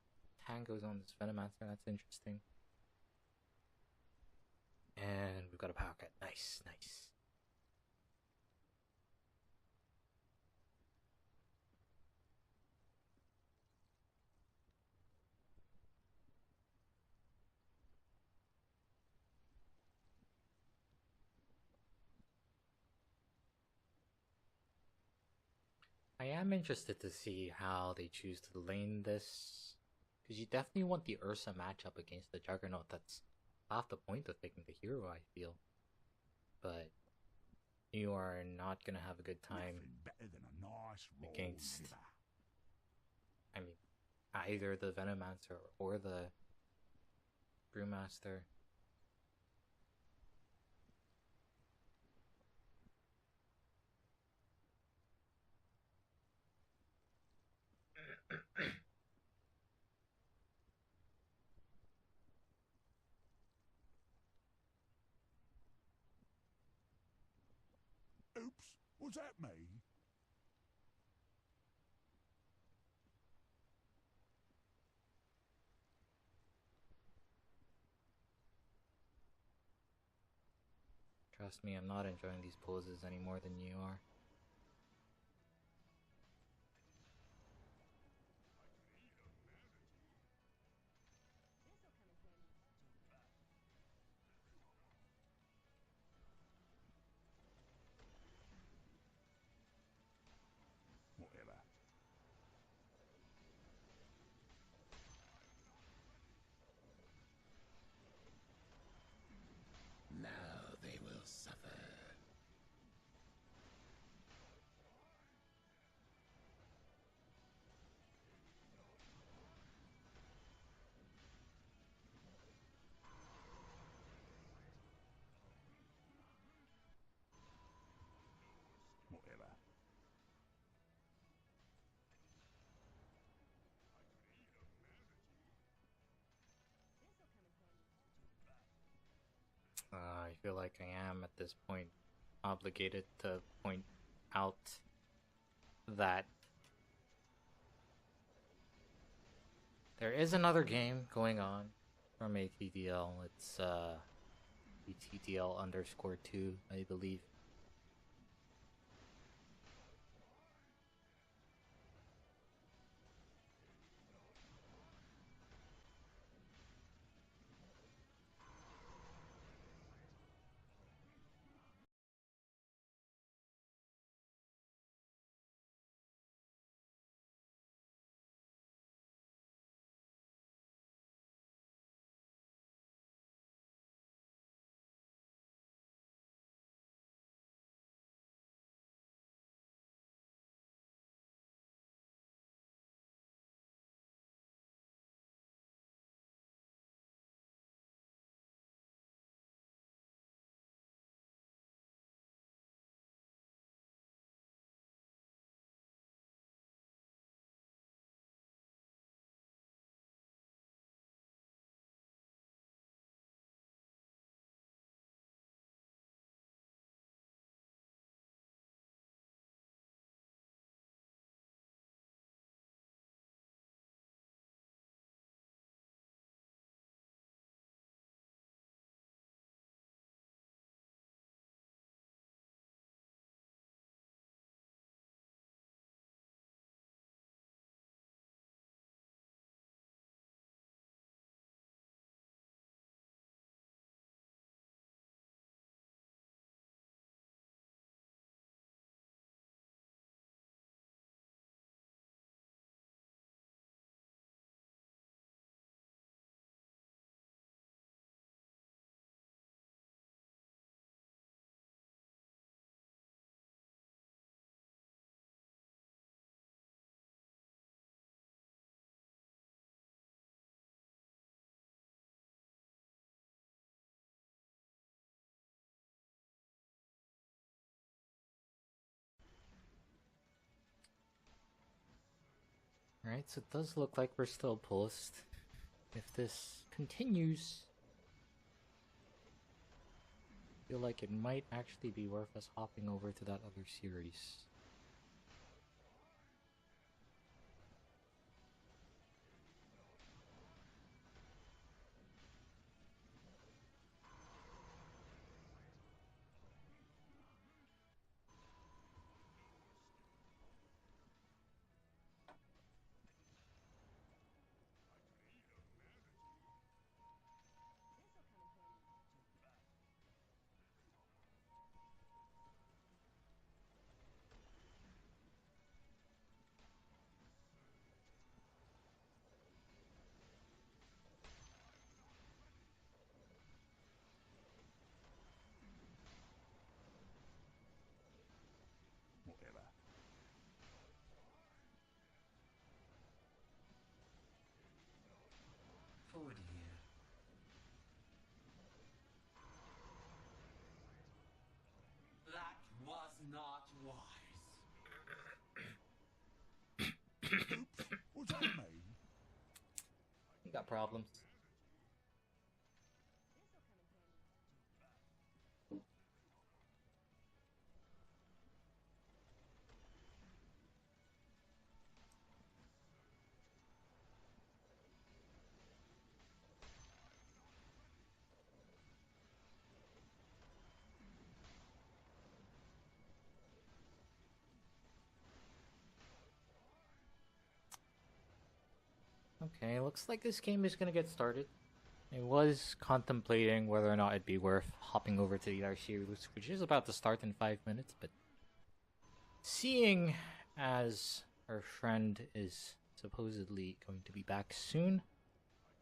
S1: tangos on this Venomancer, that's interesting. And we've got a power cut. Nice, nice. I am interested to see how they choose to lane this, because you definitely want the Ursa matchup against the Juggernaut. That's half the point of picking the hero, I feel. But you are not gonna have a good time
S5: Better than a nice raw
S1: against,
S5: liver.
S1: I mean, either the Venomancer or the Brewmaster.
S5: Oops, was that me?
S1: Trust me, I'm not enjoying these poses any more than you are.
S5: Whatever. Now they will suffer. Whatever.
S1: I feel like I am at this point obligated to point out that there is another game going on from ATDL. It's ATDL_2, I believe. Alright, so it does look like we're still post. If this continues, I feel like it might actually be worth us hopping over to that other series. problems. Okay, looks like this game is gonna get started. I was contemplating whether or not it'd be worth hopping over to the other series, which is about to start in 5 minutes, but seeing as our friend is supposedly going to be back soon,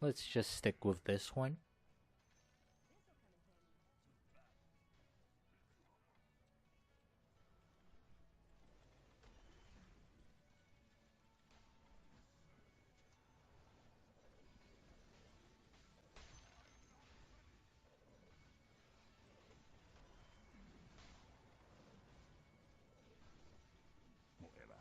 S1: let's just stick with this one.
S5: Whatever.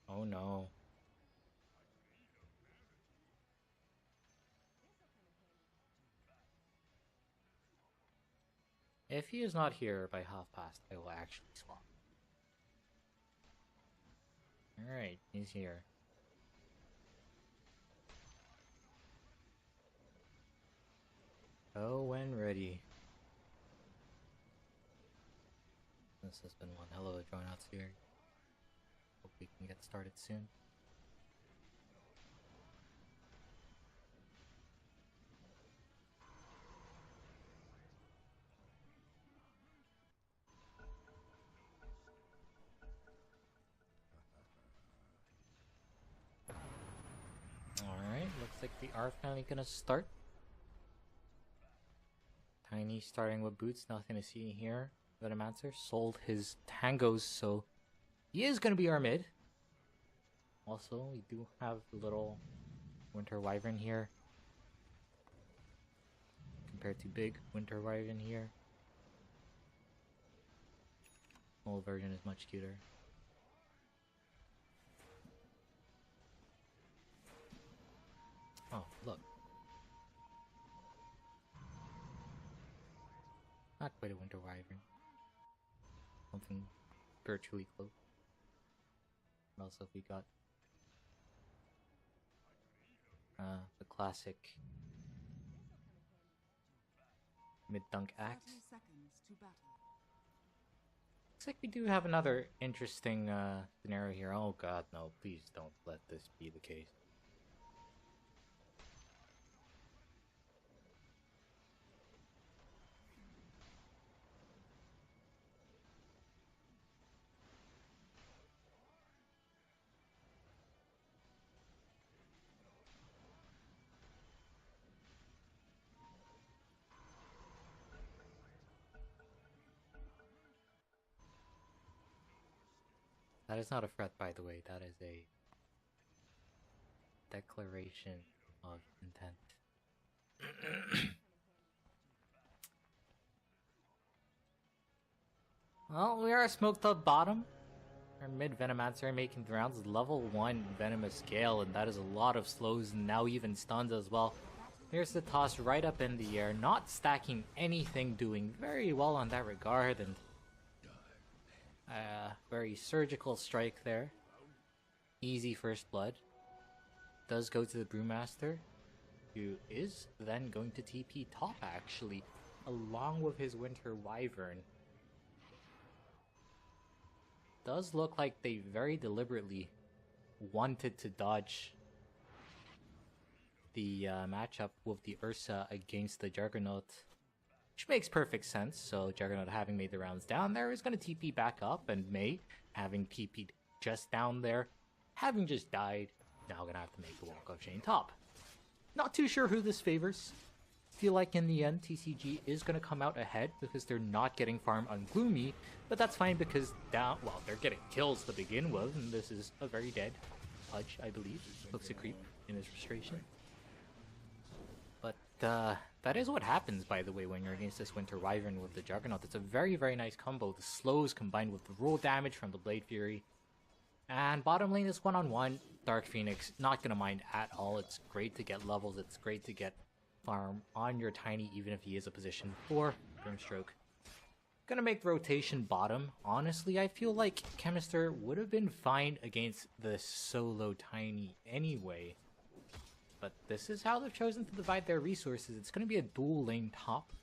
S1: Oh no. If he is not here by past, I will actually swap. Alright, he's here. Oh, when ready. This has been one hell of a drawn out series. Hope we can get started soon. Alright, looks like they are finally gonna start. Tiny starting with boots, nothing to see here. Venomancer sold his tangos, so he is gonna be our mid. Also, we do have the little Winter Wyvern here. Compared to big Winter Wyvern here. Small version is much cuter. Oh, look. Not quite a Winter Wyvern. Something virtually close. What else have we got? The classic mid-dunk
S4: 30
S1: axe.
S4: seconds to battle.
S1: Looks like we do have another interesting scenario here. Oh god, no, please don't let this be the case. That is not a threat, by the way. That is a declaration of intent. Well, we are smoked up bottom. Our mid Venomancer making the rounds, level 1 Venomous Gale, and that is a lot of slows and now even stuns as well. Here's the toss right up in the air, not stacking anything, doing very well on that regard, and very surgical strike there. Easy first blood. Does go to the Brewmaster, who is then going to TP top actually, along with his Winter Wyvern. Does look like they very deliberately wanted to dodge the matchup with the Ursa against the Juggernaut, which makes perfect sense. So Juggernaut, having made the rounds down there, is going to TP back up, and Mei, having TP'd just down there, having just died, now going to have to make the walk of Shane top. Not too sure who this favors. Feel like in the end TCG is going to come out ahead because they're not getting farm on Gloomy, but that's fine because they're getting kills to begin with, and this is a very dead Pudge, I believe. Looks a creep in his frustration. But that is what happens, by the way, when you're against this Winter Wyvern with the Juggernaut. It's a very, very nice combo. The slows combined with the roll damage from the Blade Fury. And bottom lane is one-on-one. Dark Phoenix, not going to mind at all. It's great to get levels. It's great to get farm on your Tiny, even if he is a position 4. Grimstroke. Gonna make the rotation bottom. Honestly, I feel like Chemister would have been fine against the solo Tiny anyway. But this is how they've chosen to divide their resources. It's gonna be a dual lane top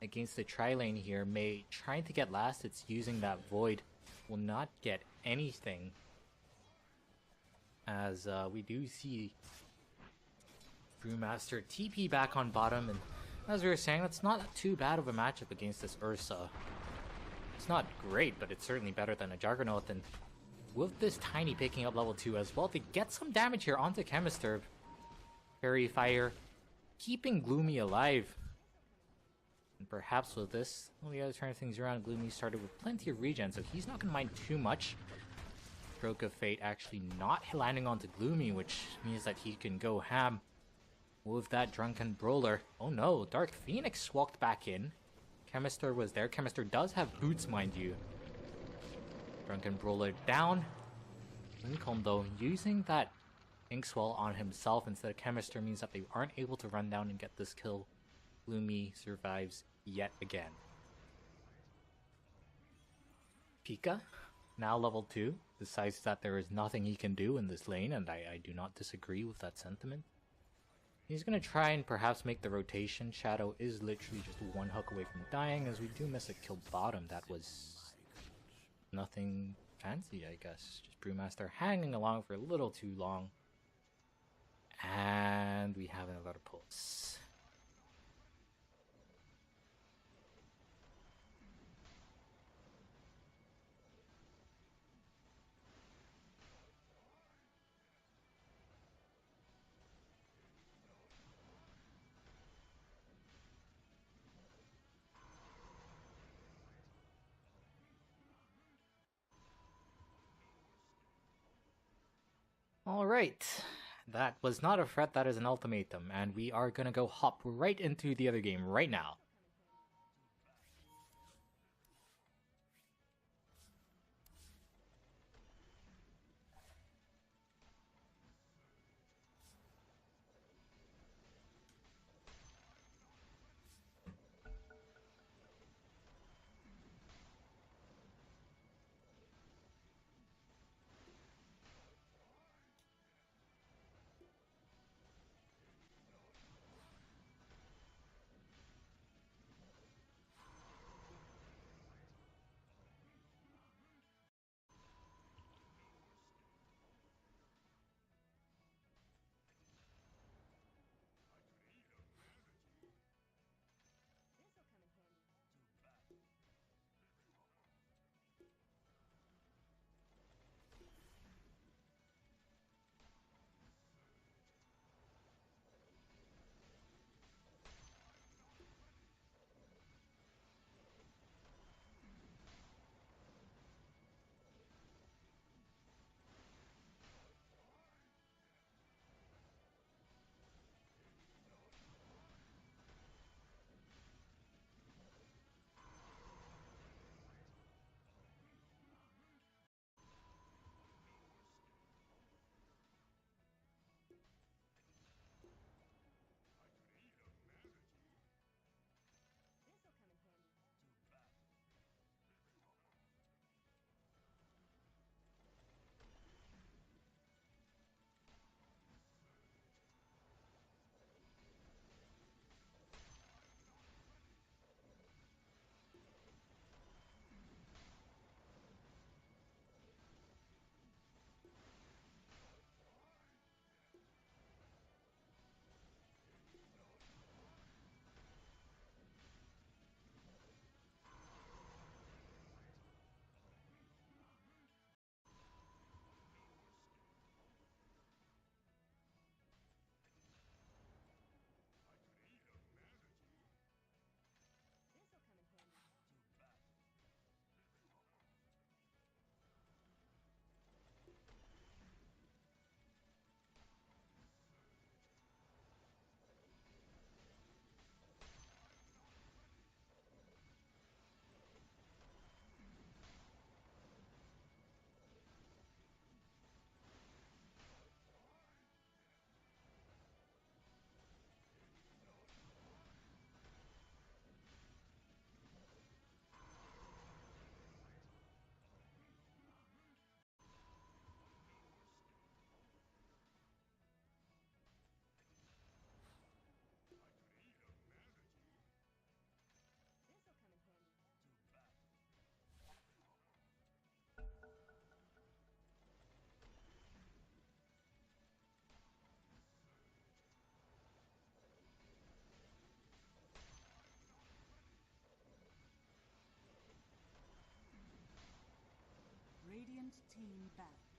S1: against the tri-lane here. Mei trying to get last. It's using that Void. Will not get anything. As we do see Brewmaster TP back on bottom, and as we were saying, that's not too bad of a matchup against this Ursa. It's not great, but it's certainly better than a Juggernaut, and with this Tiny picking up level 2 as well, to get some damage here onto Chemister. Fairy Fire, keeping Gloomy alive. And perhaps with this, we gotta turn things around. Gloomy started with plenty of regen, so he's not gonna mind too much. Stroke of Fate actually not landing onto Gloomy, which means that he can go ham with that Drunken Brawler. Oh no, Dark Phoenix walked back in. Chemister was there. Chemister does have boots, mind you. Drunken Brawler down. Lincoln, though, using that Inkswell on himself instead of Chemister means that they aren't able to run down and get this kill. Gloomy survives yet again. Pika, now level 2, decides that there is nothing he can do in this lane, and I do not disagree with that sentiment. He's going to try and perhaps make the rotation. Shadow is literally just one hook away from dying, as we do miss a kill bottom. That was nothing fancy, I guess. Just Brewmaster hanging along for a little too long. And we have another pulse. Alright, that was not a threat, that is an ultimatum, and we are gonna go hop right into the other game right now.
S4: Radiant team back.